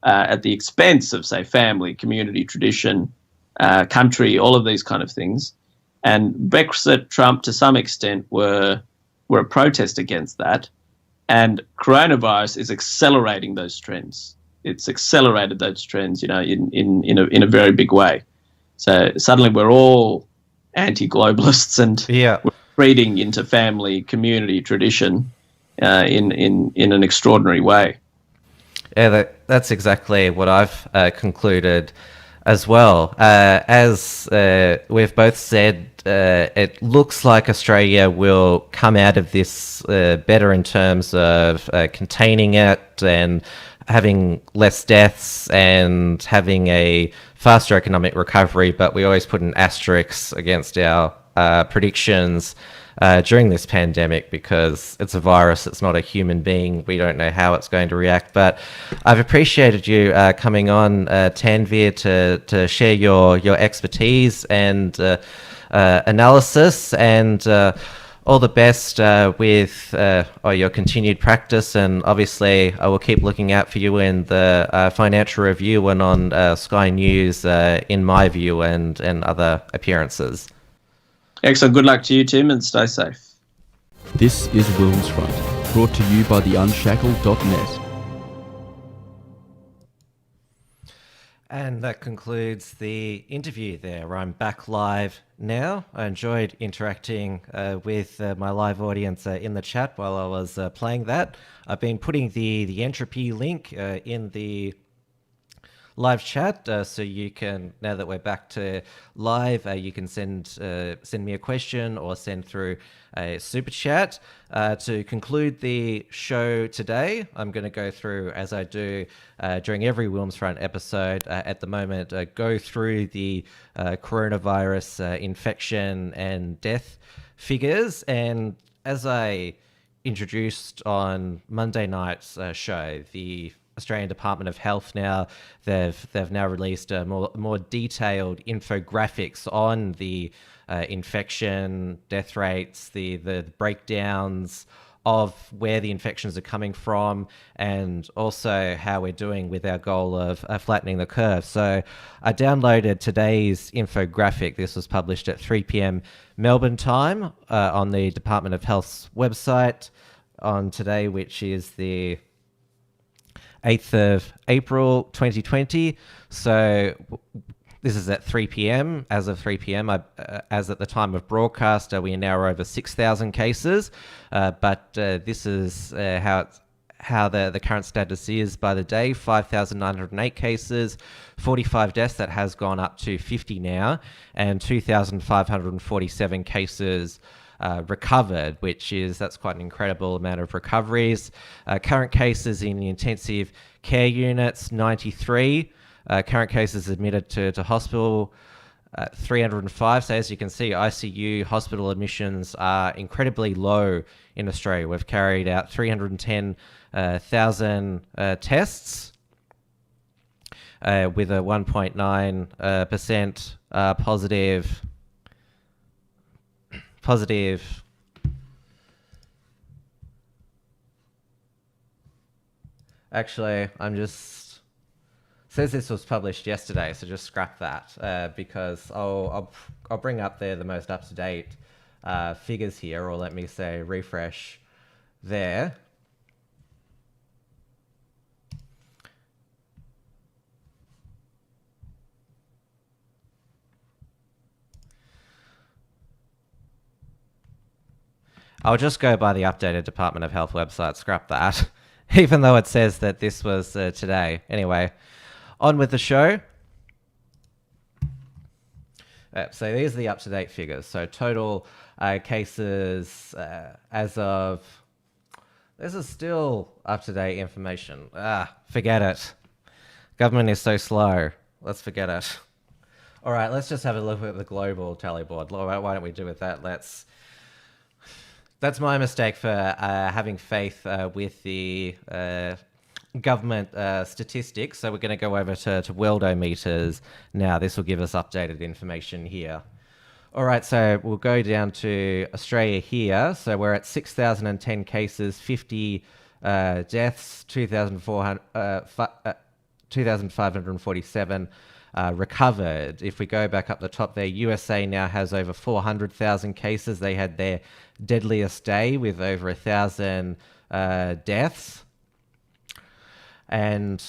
at the expense of, say, family, community, tradition, country, all of these kind of things. And Brexit, Trump, to some extent, were a protest against that. And coronavirus is accelerating those trends. It's accelerated those trends, in a very big way. So suddenly we're all anti-globalists and we're reading into family, community, tradition in an extraordinary way. Yeah, that's exactly what I've concluded as well. As we've both said, it looks like Australia will come out of this better in terms of containing it and having less deaths and having a faster economic recovery, but we always put an asterisk against our predictions during this pandemic because it's a virus, it's not a human being. We don't know how it's going to react. But I've appreciated you coming on, Tanveer, to share your expertise and analysis, and all the best with your continued practice. And obviously, I will keep looking out for you in the Financial Review and on Sky News, in my view, and other appearances. Excellent. Good luck to you, Tim, and stay safe. This is WilmsFront, brought to you by theunshackled.net. And that concludes the interview there. I'm back live now. I enjoyed interacting with my live audience in the chat while I was playing that. I've been putting the entropy link in the live chat. So you can, now that we're back to live, you can send me a question or send through a super chat. To conclude the show today, I'm going to go through, as I do during every WilmsFront episode at the moment, go through the coronavirus infection and death figures. And as I introduced on Monday night's show, the Australian Department of Health now, they've now released more detailed infographics on the infection, death rates, the breakdowns of where the infections are coming from, and also how we're doing with our goal of flattening the curve. So I downloaded today's infographic. This was published at 3 p.m. Melbourne time on the Department of Health's website on today, which is the 8th of April 2020. So this is at 3 p.m. As of 3 p.m., as at the time of broadcast, we are now over 6,000 cases. But this is how the current status is by the day. 5,908 cases, 45 deaths. That has gone up to 50 now, and 2,547 cases recovered, that's quite an incredible amount of recoveries. Current cases in the intensive care units, 93. Current cases admitted to hospital, 305. So as you can see, ICU hospital admissions are incredibly low in Australia. We've carried out 310,000 tests with a 1.9% positive. Actually, says this was published yesterday, so just scrap that because I'll bring up there the most up-to-date figures here, or let me say refresh there. I'll just go by the updated Department of Health website, scrap that, even though it says that this was today. Anyway, on with the show. So these are the up-to-date figures. So total cases as of... This is still up-to-date information. Forget it. Government is so slow. Let's forget it. All right, let's just have a look at the global tally board. Why don't we do with that? That's my mistake for having faith with the government statistics. So we're going to go over to Worldometers now. This will give us updated information here. All right, so we'll go down to Australia here. So we're at 6,010 cases, 50 deaths, 2,547 recovered. If we go back up the top there, USA now has over 400,000 cases. They had their deadliest day with over 1,000 deaths. And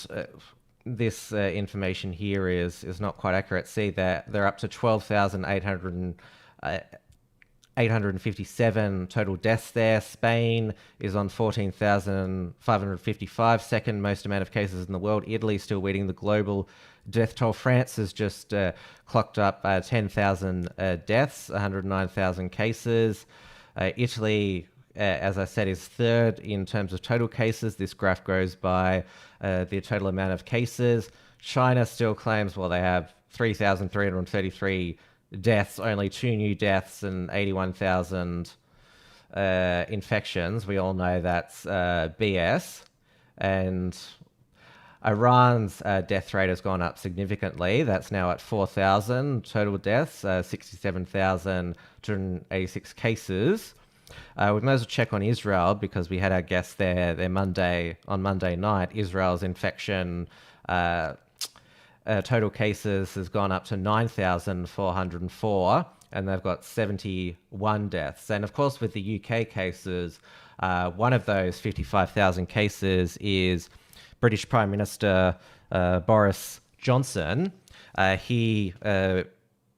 this information here is not quite accurate. See that they're up to 12,857 total deaths there. Spain is on 14,555, second most amount of cases in the world. Italy still leading the global death toll. France has just clocked up 10,000 deaths, 109,000 cases. Italy, as I said, is third in terms of total cases. This graph goes by the total amount of cases. China still claims, they have 3,333 deaths, only 2 new deaths and 81,000 infections. We all know that's BS. And Iran's death rate has gone up significantly. That's now at 4,000 total deaths, 67,286 cases. We might as well check on Israel because we had our guest there on Monday night. Israel's infection total cases has gone up to 9,404, and they've got 71 deaths. And of course, with the UK cases, one of those 55,000 cases is British Prime Minister Boris Johnson. He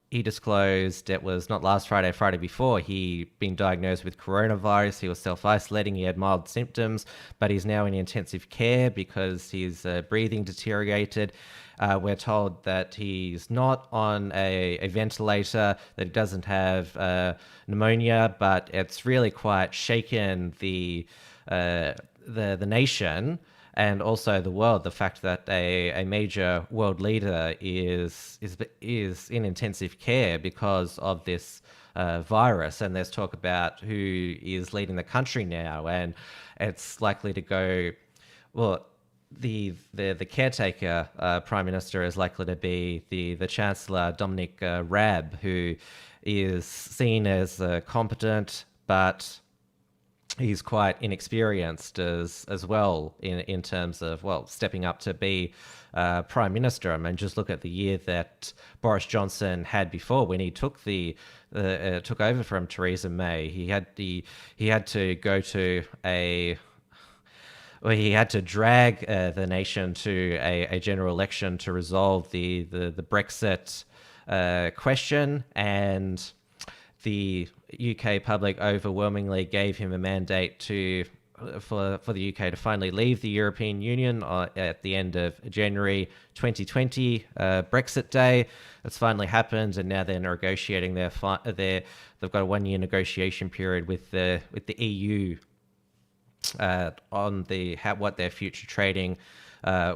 he disclosed it was not last Friday, Friday before, he'd been diagnosed with coronavirus. He was self-isolating. He had mild symptoms, but he's now in intensive care because his breathing deteriorated. We're told that he's not on a ventilator, that he doesn't have pneumonia, but it's really quite shaken the nation and also the world. The fact that a major world leader is in intensive care because of this virus, and there's talk about who is leading the country now, and it's likely to go well. The caretaker prime minister is likely to be the Chancellor Dominic Raab, who is seen as competent, but he's quite inexperienced as well in terms of stepping up to be prime minister. I mean, just look at the year that Boris Johnson had before when he took took over from Theresa May. He had to go to he had to drag the nation to a general election to resolve the Brexit question, and the UK public overwhelmingly gave him a mandate for the UK to finally leave the European Union at the end of January 2020, Brexit Day. It's finally happened, and now they're negotiating they've got a 1-year negotiation period with the EU on what their future trading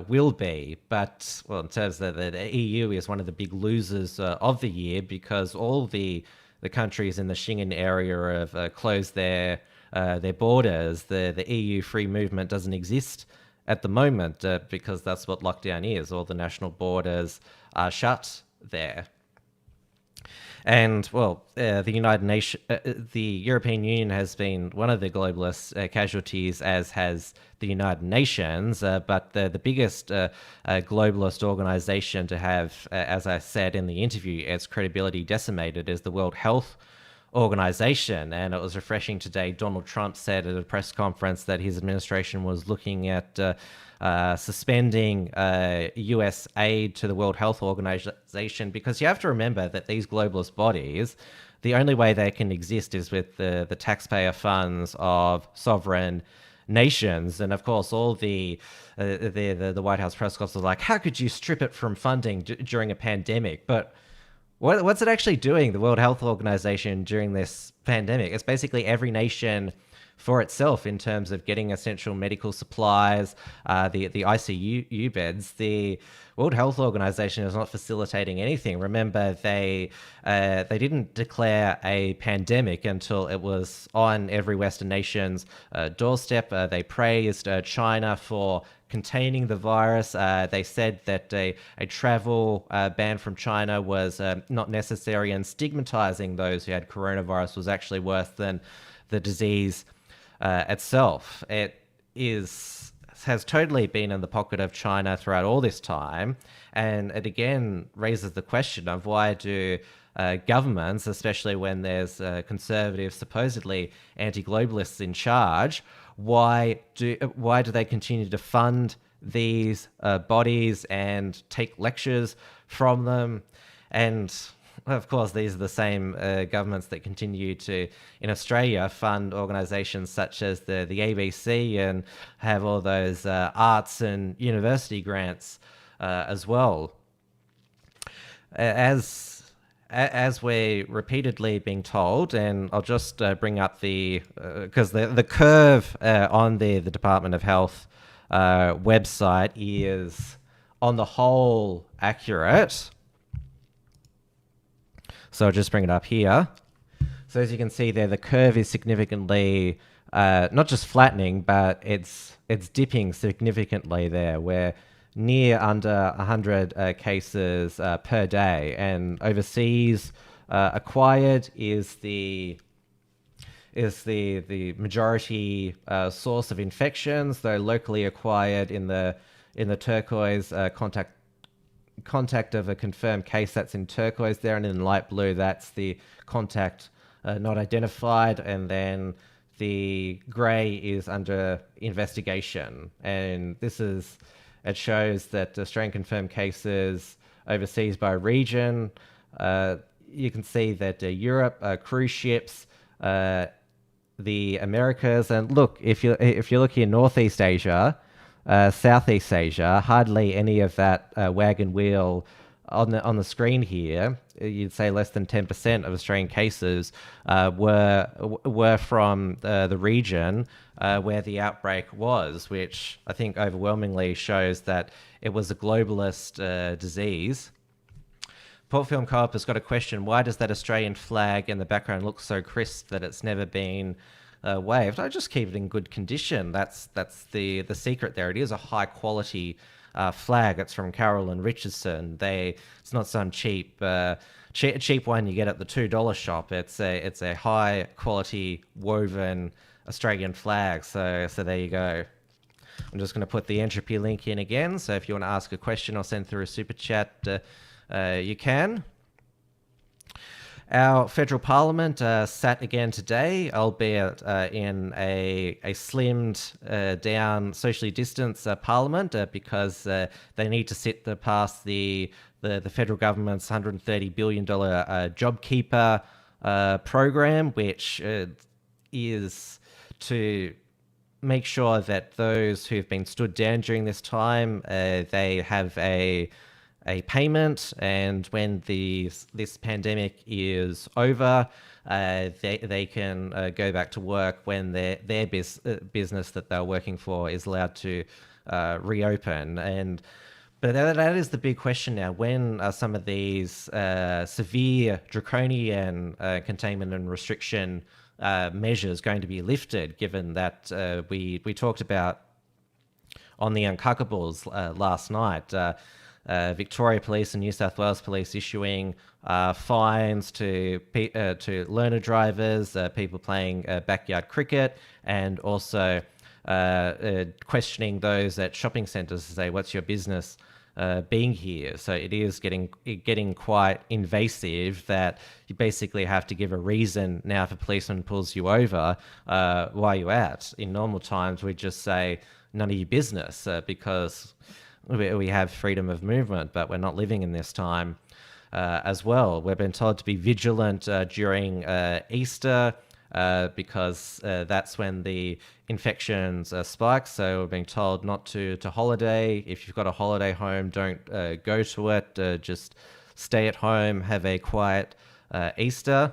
will be. But in terms of the EU is one of the big losers of the year, because all the countries in the Schengen area have closed their borders. The EU free movement doesn't exist at the moment because that's what lockdown is. All the national borders are shut there. And the European Union has been one of the globalist casualties, as has the United Nations. But the biggest globalist organization to have, as I said in the interview, its credibility decimated is the World Health Organization. And it was refreshing today. Donald Trump said at a press conference that his administration was looking at suspending US aid to the World Health Organization, because you have to remember that these globalist bodies, the only way they can exist is with the taxpayer funds of sovereign nations. And of course, all the White House press conference was like, how could you strip it from funding during a pandemic? But what's it actually doing, the World Health Organization, during this pandemic? It's basically every nation for itself in terms of getting essential medical supplies, the ICU beds. The World Health Organization is not facilitating anything. Remember, they didn't declare a pandemic until it was on every Western nation's doorstep. They praised China for containing the virus. They said that a travel ban from China was not necessary, and stigmatizing those who had coronavirus was actually worse than the disease itself. It has totally been in the pocket of China throughout all this time, and it again raises the question of why do governments, especially when there's conservative, supposedly anti-globalists in charge, why do they continue to fund these bodies and take lectures from them? And of course, these are the same governments that continue to, in Australia, fund organisations such as the ABC and have all those arts and university grants as well. As we're repeatedly being told, and I'll just bring up because the curve on the Department of Health website is, on the whole, accurate. So I'll just bring it up here. So as you can see there, the curve is significantly, not just flattening, but it's dipping significantly there. We're near under 100 cases per day, and overseas acquired is the majority source of infections, though locally acquired in the turquoise contact of a confirmed case, that's in turquoise there, and in light blue that's the contact not identified, and then the grey is under investigation. And it shows that Australian confirmed cases overseas by region, you can see that Europe, cruise ships, the Americas, and look, if you look here, Northeast Asia, Southeast Asia, hardly any of that wagon wheel on the screen here. You'd say less than 10% of Australian cases were from the region where the outbreak was, which I think overwhelmingly shows that it was a globalist disease. Port Film Co-op has got a question. Why does that Australian flag in the background look so crisp that it's never been waved? I just keep it in good condition. That's the secret there. It is a high quality flag. It's from Carroll and Richardson. It's not some cheap one you get at the $2 shop. It's a high quality woven Australian flag. So there you go. I'm just going to put the entropy link in again. So if you want to ask a question or send through a super chat, you can. Our federal parliament sat again today, albeit in a slimmed down, socially distanced parliament because they need to sit past the federal government's $130 billion JobKeeper program, which is to make sure that those who've been stood down during this time, they have a payment, and when this pandemic is over, they can go back to work when their business that they're working for is allowed to reopen. But that is the big question now. When are some of these severe draconian containment and restriction measures going to be lifted, given that we talked about on the Uncuckables last night, Victoria Police and New South Wales Police issuing fines to learner drivers, people playing backyard cricket, and also questioning those at shopping centres to say, "What's your business being here?" So it is getting quite invasive that you basically have to give a reason now if a policeman pulls you over why you're out. In normal times, we just say none of your business because we have freedom of movement, but we're not living in this time as well. We've been told to be vigilant during Easter because that's when the infections spike. So we're being told not to holiday. If you've got a holiday home, don't go to it. Just stay at home, have a quiet Easter.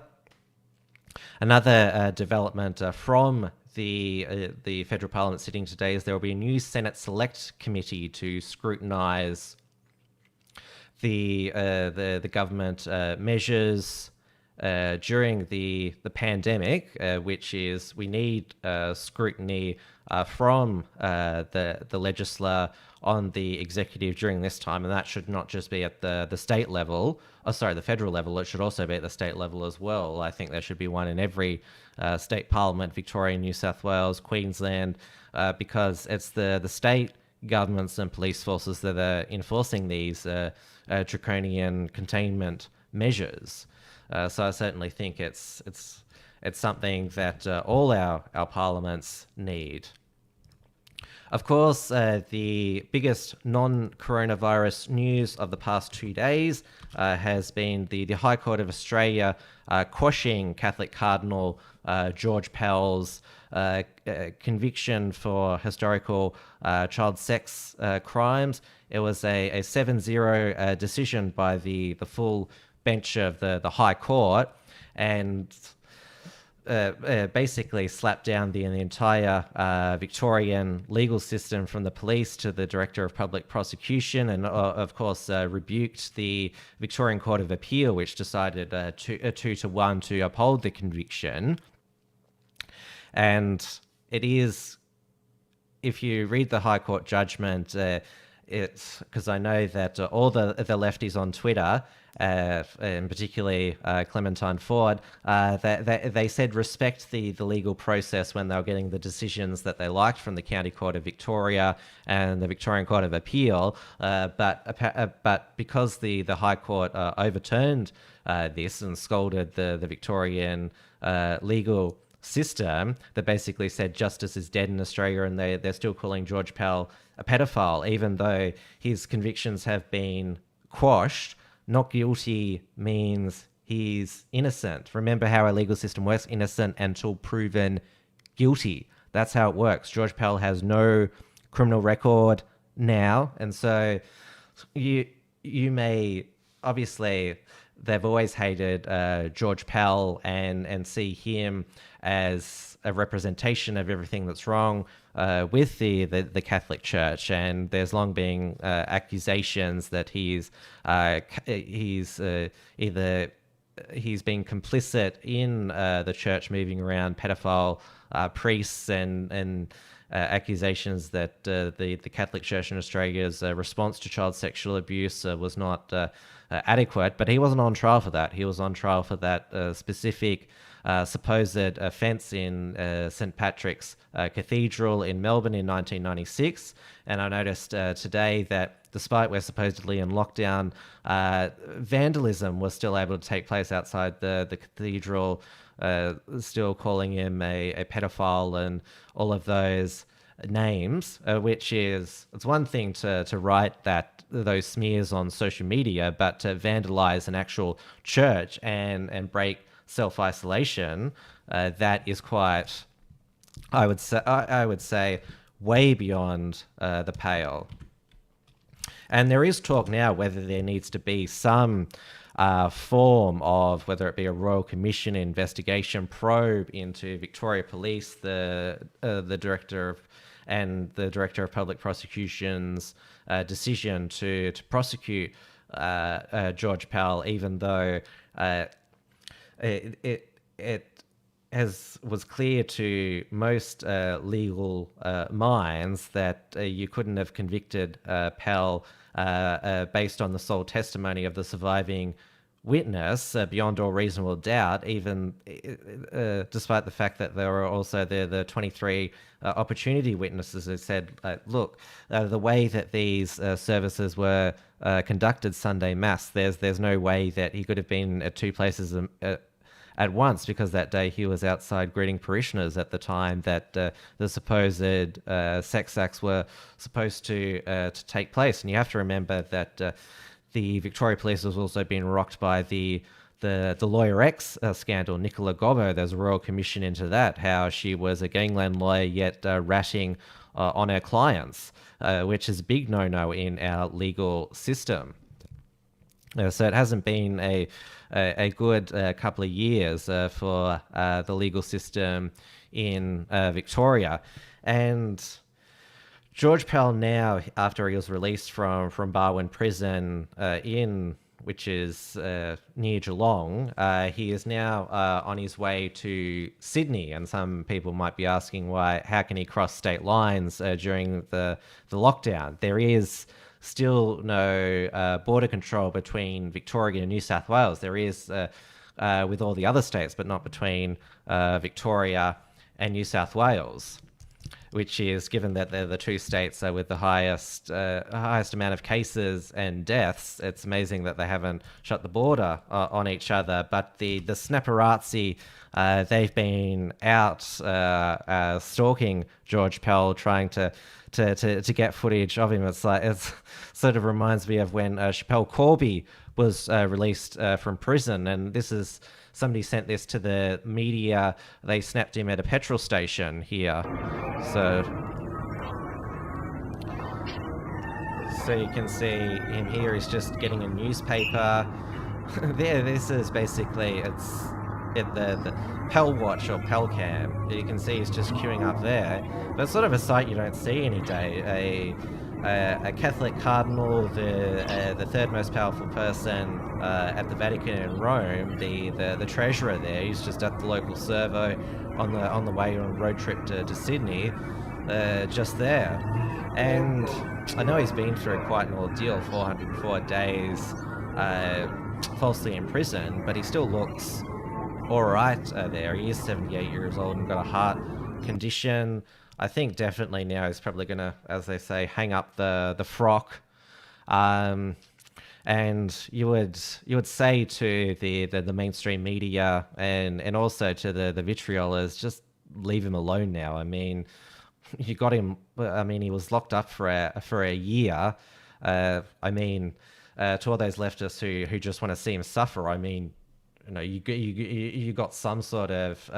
Another development from the federal parliament sitting today is there will be a new Senate Select Committee to scrutinise the government measures during the pandemic, which is we need scrutiny from the legislature on the executive during this time, and that should not just be at the state level, the federal level. It should also be at the state level as well. I think there should be one in every state parliament, Victoria, New South Wales, Queensland, because it's the state governments and police forces that are enforcing these draconian containment measures. So I certainly think it's something that all our parliaments need. Of course, the biggest non-coronavirus news of the past 2 days has been the High Court of Australia quashing Catholic Cardinal George Pell's conviction for historical child sex crimes. It was a 7-0 decision by the full bench of the High Court, and basically slapped down the entire Victorian legal system, from the police to the Director of Public Prosecution, and of course rebuked the Victorian Court of Appeal, which decided 2-1 to uphold the conviction. And it is, if you read the High Court judgment, it's because I know that all the lefties on Twitter, and particularly Clementine Ford, they said respect the legal process when they were getting the decisions that they liked from the County Court of Victoria and the Victorian Court of Appeal, but because the High Court overturned this and scolded the Victorian legal system, that basically said justice is dead in Australia, and they're still calling George Pell a pedophile, even though his convictions have been quashed. Not guilty means he's innocent. Remember how our legal system works: innocent until proven guilty. That's how it works. George Pell has no criminal record now, and so you may, obviously they've always hated George Pell and see him as a representation of everything that's wrong with the Catholic Church, and there's long been accusations that he's been complicit in the church moving around pedophile priests, and accusations that the Catholic Church in Australia's response to child sexual abuse was not adequate. But he wasn't on trial for that. He was on trial for that specific supposed offence in St Patrick's Cathedral in Melbourne in 1996. And I noticed today that despite we're supposedly in lockdown, vandalism was still able to take place outside the cathedral, still calling him a pedophile and all of those names, which is, it's one thing to write those smears on social media, but to vandalize an actual church and break self-isolation, that is quite, I would say way beyond the pale. And there is talk now whether there needs to be some form of, whether it be a Royal Commission investigation probe into Victoria Police, the director of Public Prosecution's decision to prosecute George Pell, even though it was clear to most legal minds that you couldn't have convicted Pell based on the sole testimony of the surviving witness beyond all reasonable doubt, even despite the fact that there were also the 23 opportunity witnesses who said, look, the way that these services were conducted Sunday Mass, there's no way that he could have been at two places at once, because that day he was outside greeting parishioners at the time that the supposed sex acts were supposed to take place. And you have to remember that the Victoria Police was also being rocked by the Lawyer X scandal, Nicola Gobbo. There's a Royal Commission into that, how she was a gangland lawyer yet ratting on her clients, which is a big no-no in our legal system. So it hasn't been a good couple of years for the legal system in Victoria. And George Pell now, after he was released from Barwon Prison which is near Geelong, he is now on his way to Sydney. And some people might be asking, how can he cross state lines during the lockdown? There is still no border control between Victoria and New South Wales. There is with all the other states, but not between Victoria and New South Wales, which is, given that they're the two states with the highest amount of cases and deaths, it's amazing that they haven't shut the border on each other. But the snapparazzi, they've been out stalking George Pell, trying to get footage of him. It's sort of reminds me of when Schapelle Corby was released from prison, and this is, somebody sent this to the media. They snapped him at a petrol station here. So you can see him here. He's just getting a newspaper. There, this is basically, it's the Pell Watch or Pell Cam. You can see he's just queuing up there. But it's sort of a sight you don't see any day. A Catholic cardinal, the third most powerful person at the Vatican in Rome, the treasurer there, he's just at the local servo on the way on a road trip to Sydney, just there. And I know he's been through quite an ordeal, 404 days falsely in prison, but he still looks all right there. He is 78 years old and got a heart condition. I think definitely now he's probably going to, as they say, hang up the frock. And you would say to the mainstream media and also to the vitriolers, just leave him alone now. I mean, you got him. I mean, he was locked up for a year. I mean, to all those leftists who just want to see him suffer, I mean, you got some sort of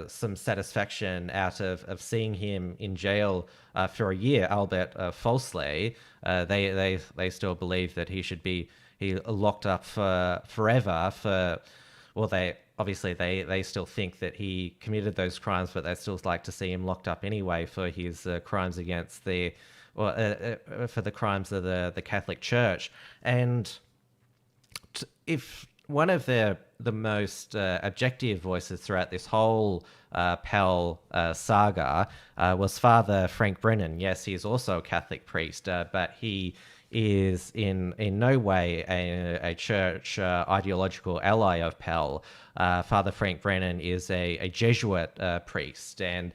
some satisfaction out of seeing him in jail for a year, albeit falsely. They still believe that he should be locked up for forever. They still think that he committed those crimes, but they still like to see him locked up anyway for his crimes against for the crimes of the Catholic Church. And if one of the most objective voices throughout this whole Pell saga was Father Frank Brennan. Yes, he is also a Catholic priest, but he is in no way a church ideological ally of Pell. Father Frank Brennan is a Jesuit priest, and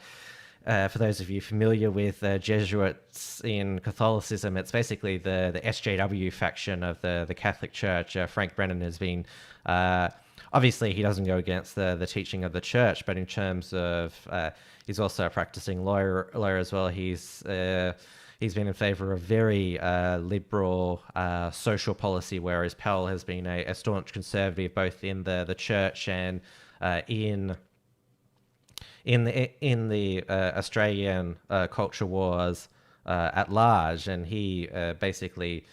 for those of you familiar with Jesuits in Catholicism, it's basically the SJW faction of the Catholic Church. Frank Brennan has been, obviously he doesn't go against the teaching of the church, but in terms of, he's also a practicing lawyer as well. He's been in favour of very liberal social policy, whereas Pell has been a staunch conservative both in the church and in the Australian culture wars at large. And he basically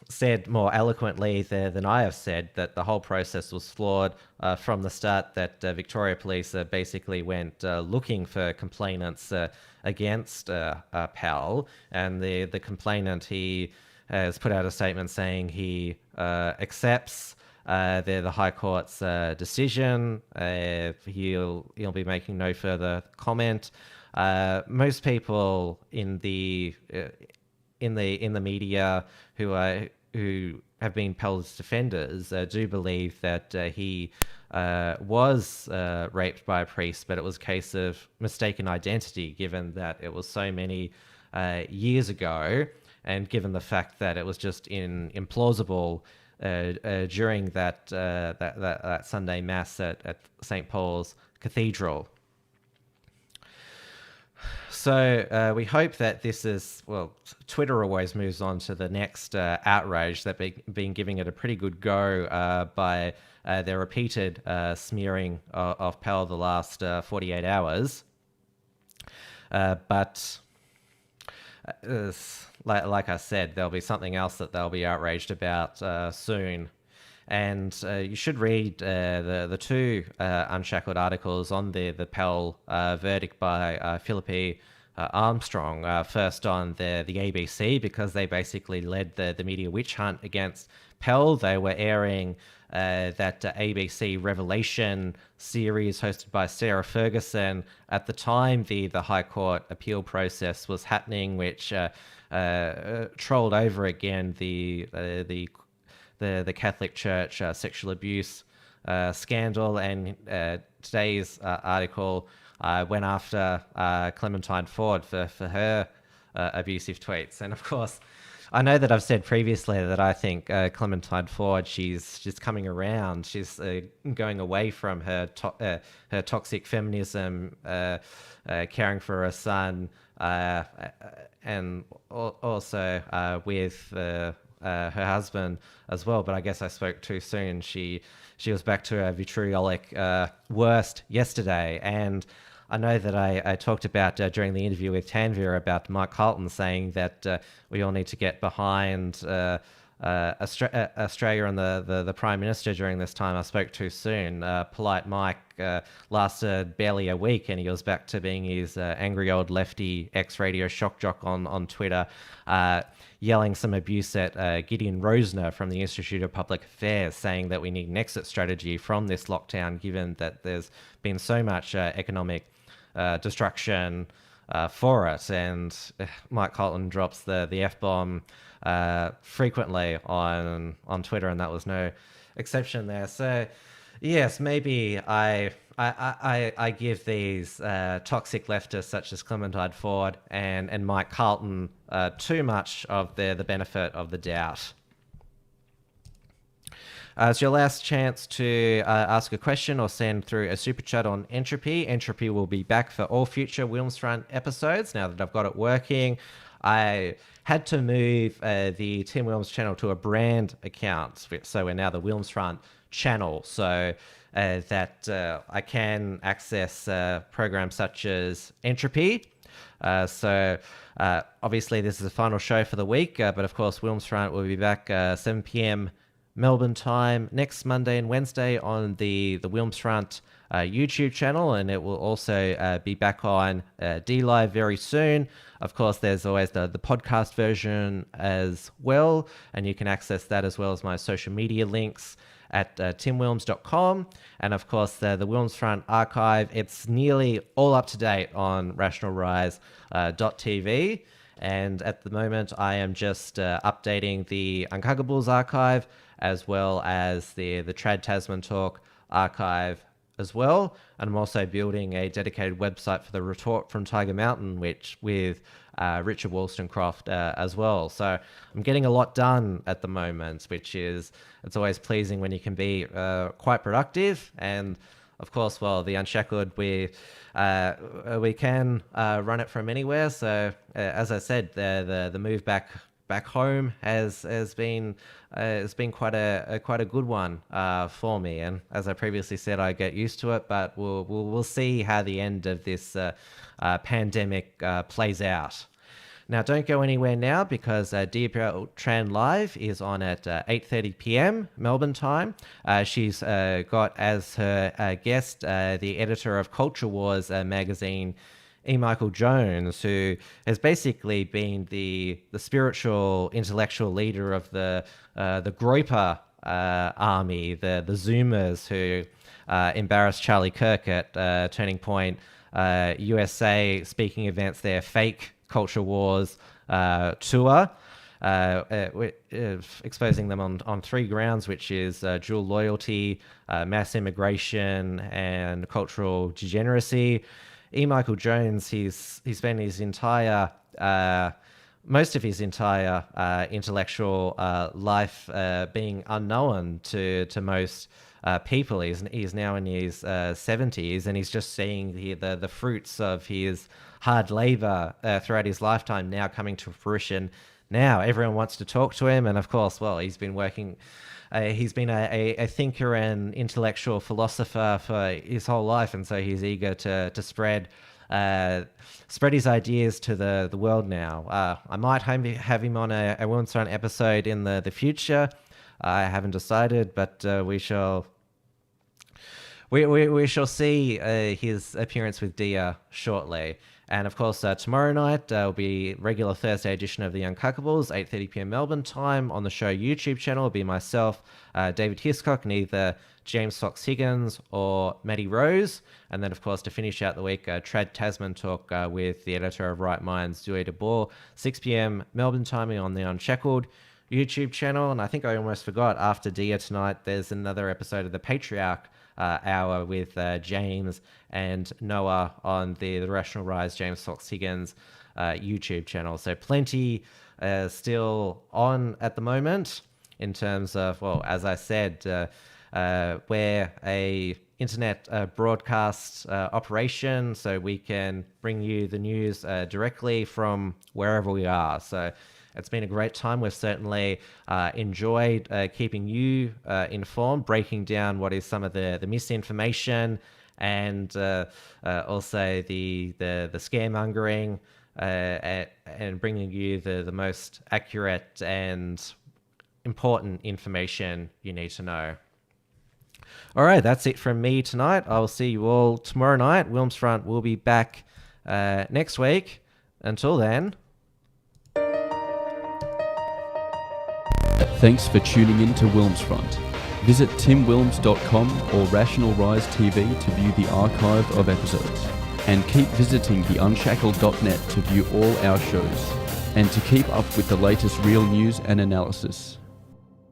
said more eloquently than I have said that the whole process was flawed from the start, that Victoria Police basically went looking for complainants against Pell, and the complainant, he has put out a statement saying he accepts the High Court's decision. He'll be making no further comment. Most people in the media who have been Pell's defenders do believe that he was raped by a priest, but it was a case of mistaken identity, given that it was so many years ago, and given the fact that it was just implausible during that Sunday Mass at St. Paul's Cathedral. So we hope that this is, well, Twitter always moves on to the next outrage. They've been giving it a pretty good go by their repeated smearing of Pell the last 48 hours. But like I said, there'll be something else that they'll be outraged about soon. And you should read the two Unshackled articles on the Pell verdict by Philippi Armstrong. First on the ABC, because they basically led the media witch hunt against Pell. They were airing that ABC Revelation series hosted by Sarah Ferguson. At the time, the High Court appeal process was happening, which trolled over again the Catholic Church sexual abuse scandal. And today's article went after Clementine Ford for her abusive tweets. And of course, I know that I've said previously that I think Clementine Ford, she's just coming around. She's going away from her toxic feminism, caring for her son, and also with her husband as well. But I guess I spoke too soon. She was back to her vitriolic worst yesterday. And I know that I talked about during the interview with Tanveer about Mike Carlton saying that we all need to get behind Australia and the Prime Minister during this time. I spoke too soon. Polite Mike lasted barely a week, and he was back to being his angry old lefty ex-radio shock jock on Twitter, yelling some abuse at Gideon Rosner from the Institute of Public Affairs, saying that we need an exit strategy from this lockdown, given that there's been so much economic destruction for it. And Mike Carlton drops the F-bomb frequently on Twitter, and that was no exception there. So yes, maybe I give these toxic leftists such as Clementine Ford and Mike Carlton too much of the benefit of the doubt. It's your last chance to ask a question or send through a super chat on Entropy. Entropy will be back for all future WilmsFront episodes now that I've got it working. I had to move the Tim Wilms channel to a brand account, so we're now the WilmsFront channel, so that I can access programs such as Entropy. Obviously this is the final show for the week, but of course WilmsFront will be back 7 p.m. Melbourne time next Monday and Wednesday on the WilmsFront YouTube channel, and it will also be back on DLive very soon. Of course, there's always the podcast version as well, and you can access that as well as my social media links at timwilms.com. And of course, the WilmsFront archive, it's nearly all up to date on rationalrise.tv. And at the moment, I am just updating the Uncuggables archive, as well as the Trad Tasman Talk archive as well. And I'm also building a dedicated website for the Retort from Tiger Mountain, which with Richard Wollstonecroft as well. So I'm getting a lot done at the moment, which is, it's always pleasing when you can be quite productive. And of course, well, the Unshackled, we can run it from anywhere. So as I said, the move back home has been quite a good one for me. And as I previously said, I get used to it, but we'll see how the end of this pandemic plays out. Now, don't go anywhere now, because Deidre Tran Live is on at 8:30 p.m. Melbourne time. She's got as her guest the editor of Culture Wars magazine, E. Michael Jones, who has basically been the spiritual, intellectual leader of the Groyper army, the Zoomers who embarrassed Charlie Kirk at Turning Point USA speaking events, their fake Culture Wars tour, exposing them on three grounds, which is dual loyalty, mass immigration, and cultural degeneracy. E. Michael Jones, he's spent his entire, most of his entire intellectual life being unknown to most people. He's now in his 70s, and he's just seeing the fruits of his hard labor throughout his lifetime now coming to fruition. Now everyone wants to talk to him, and of course, well, he's been working. He's been a thinker and intellectual philosopher for his whole life, and so he's eager to spread his ideas to the world now. I might have him on a WilmsFront episode in the future. I haven't decided, but we shall see his appearance with Dia shortly. And of course, tomorrow night will be regular Thursday edition of the Uncuggables, 8:30 p.m. Melbourne time. On the show YouTube channel will be myself, David Hiscock, and either James Fox Higgins or Maddie Rose. And then, of course, to finish out the week, Trad Tasman Talk with the editor of Right Minds, Zoe de Boer, 6 p.m. Melbourne timing on the Unshackled YouTube channel. And I think I almost forgot, after Dia tonight, there's another episode of the Patriarch Hour with James and Noah on the Rational Rise James Fox Higgins YouTube channel. So plenty still on at the moment in terms of, well, as I said, we're a internet broadcast operation, so we can bring you the news directly from wherever we are. So it's been a great time. We've certainly enjoyed keeping you informed, breaking down what is some of the misinformation, and also the scaremongering, and bringing you the most accurate and important information you need to know. All right, that's it from me tonight. I'll see you all tomorrow night. WilmsFront will be back next week. Until then. Thanks for tuning in to WilmsFront. Visit timwilms.com or Rational Rise TV to view the archive of episodes. And keep visiting theunshackled.net to view all our shows, and to keep up with the latest real news and analysis.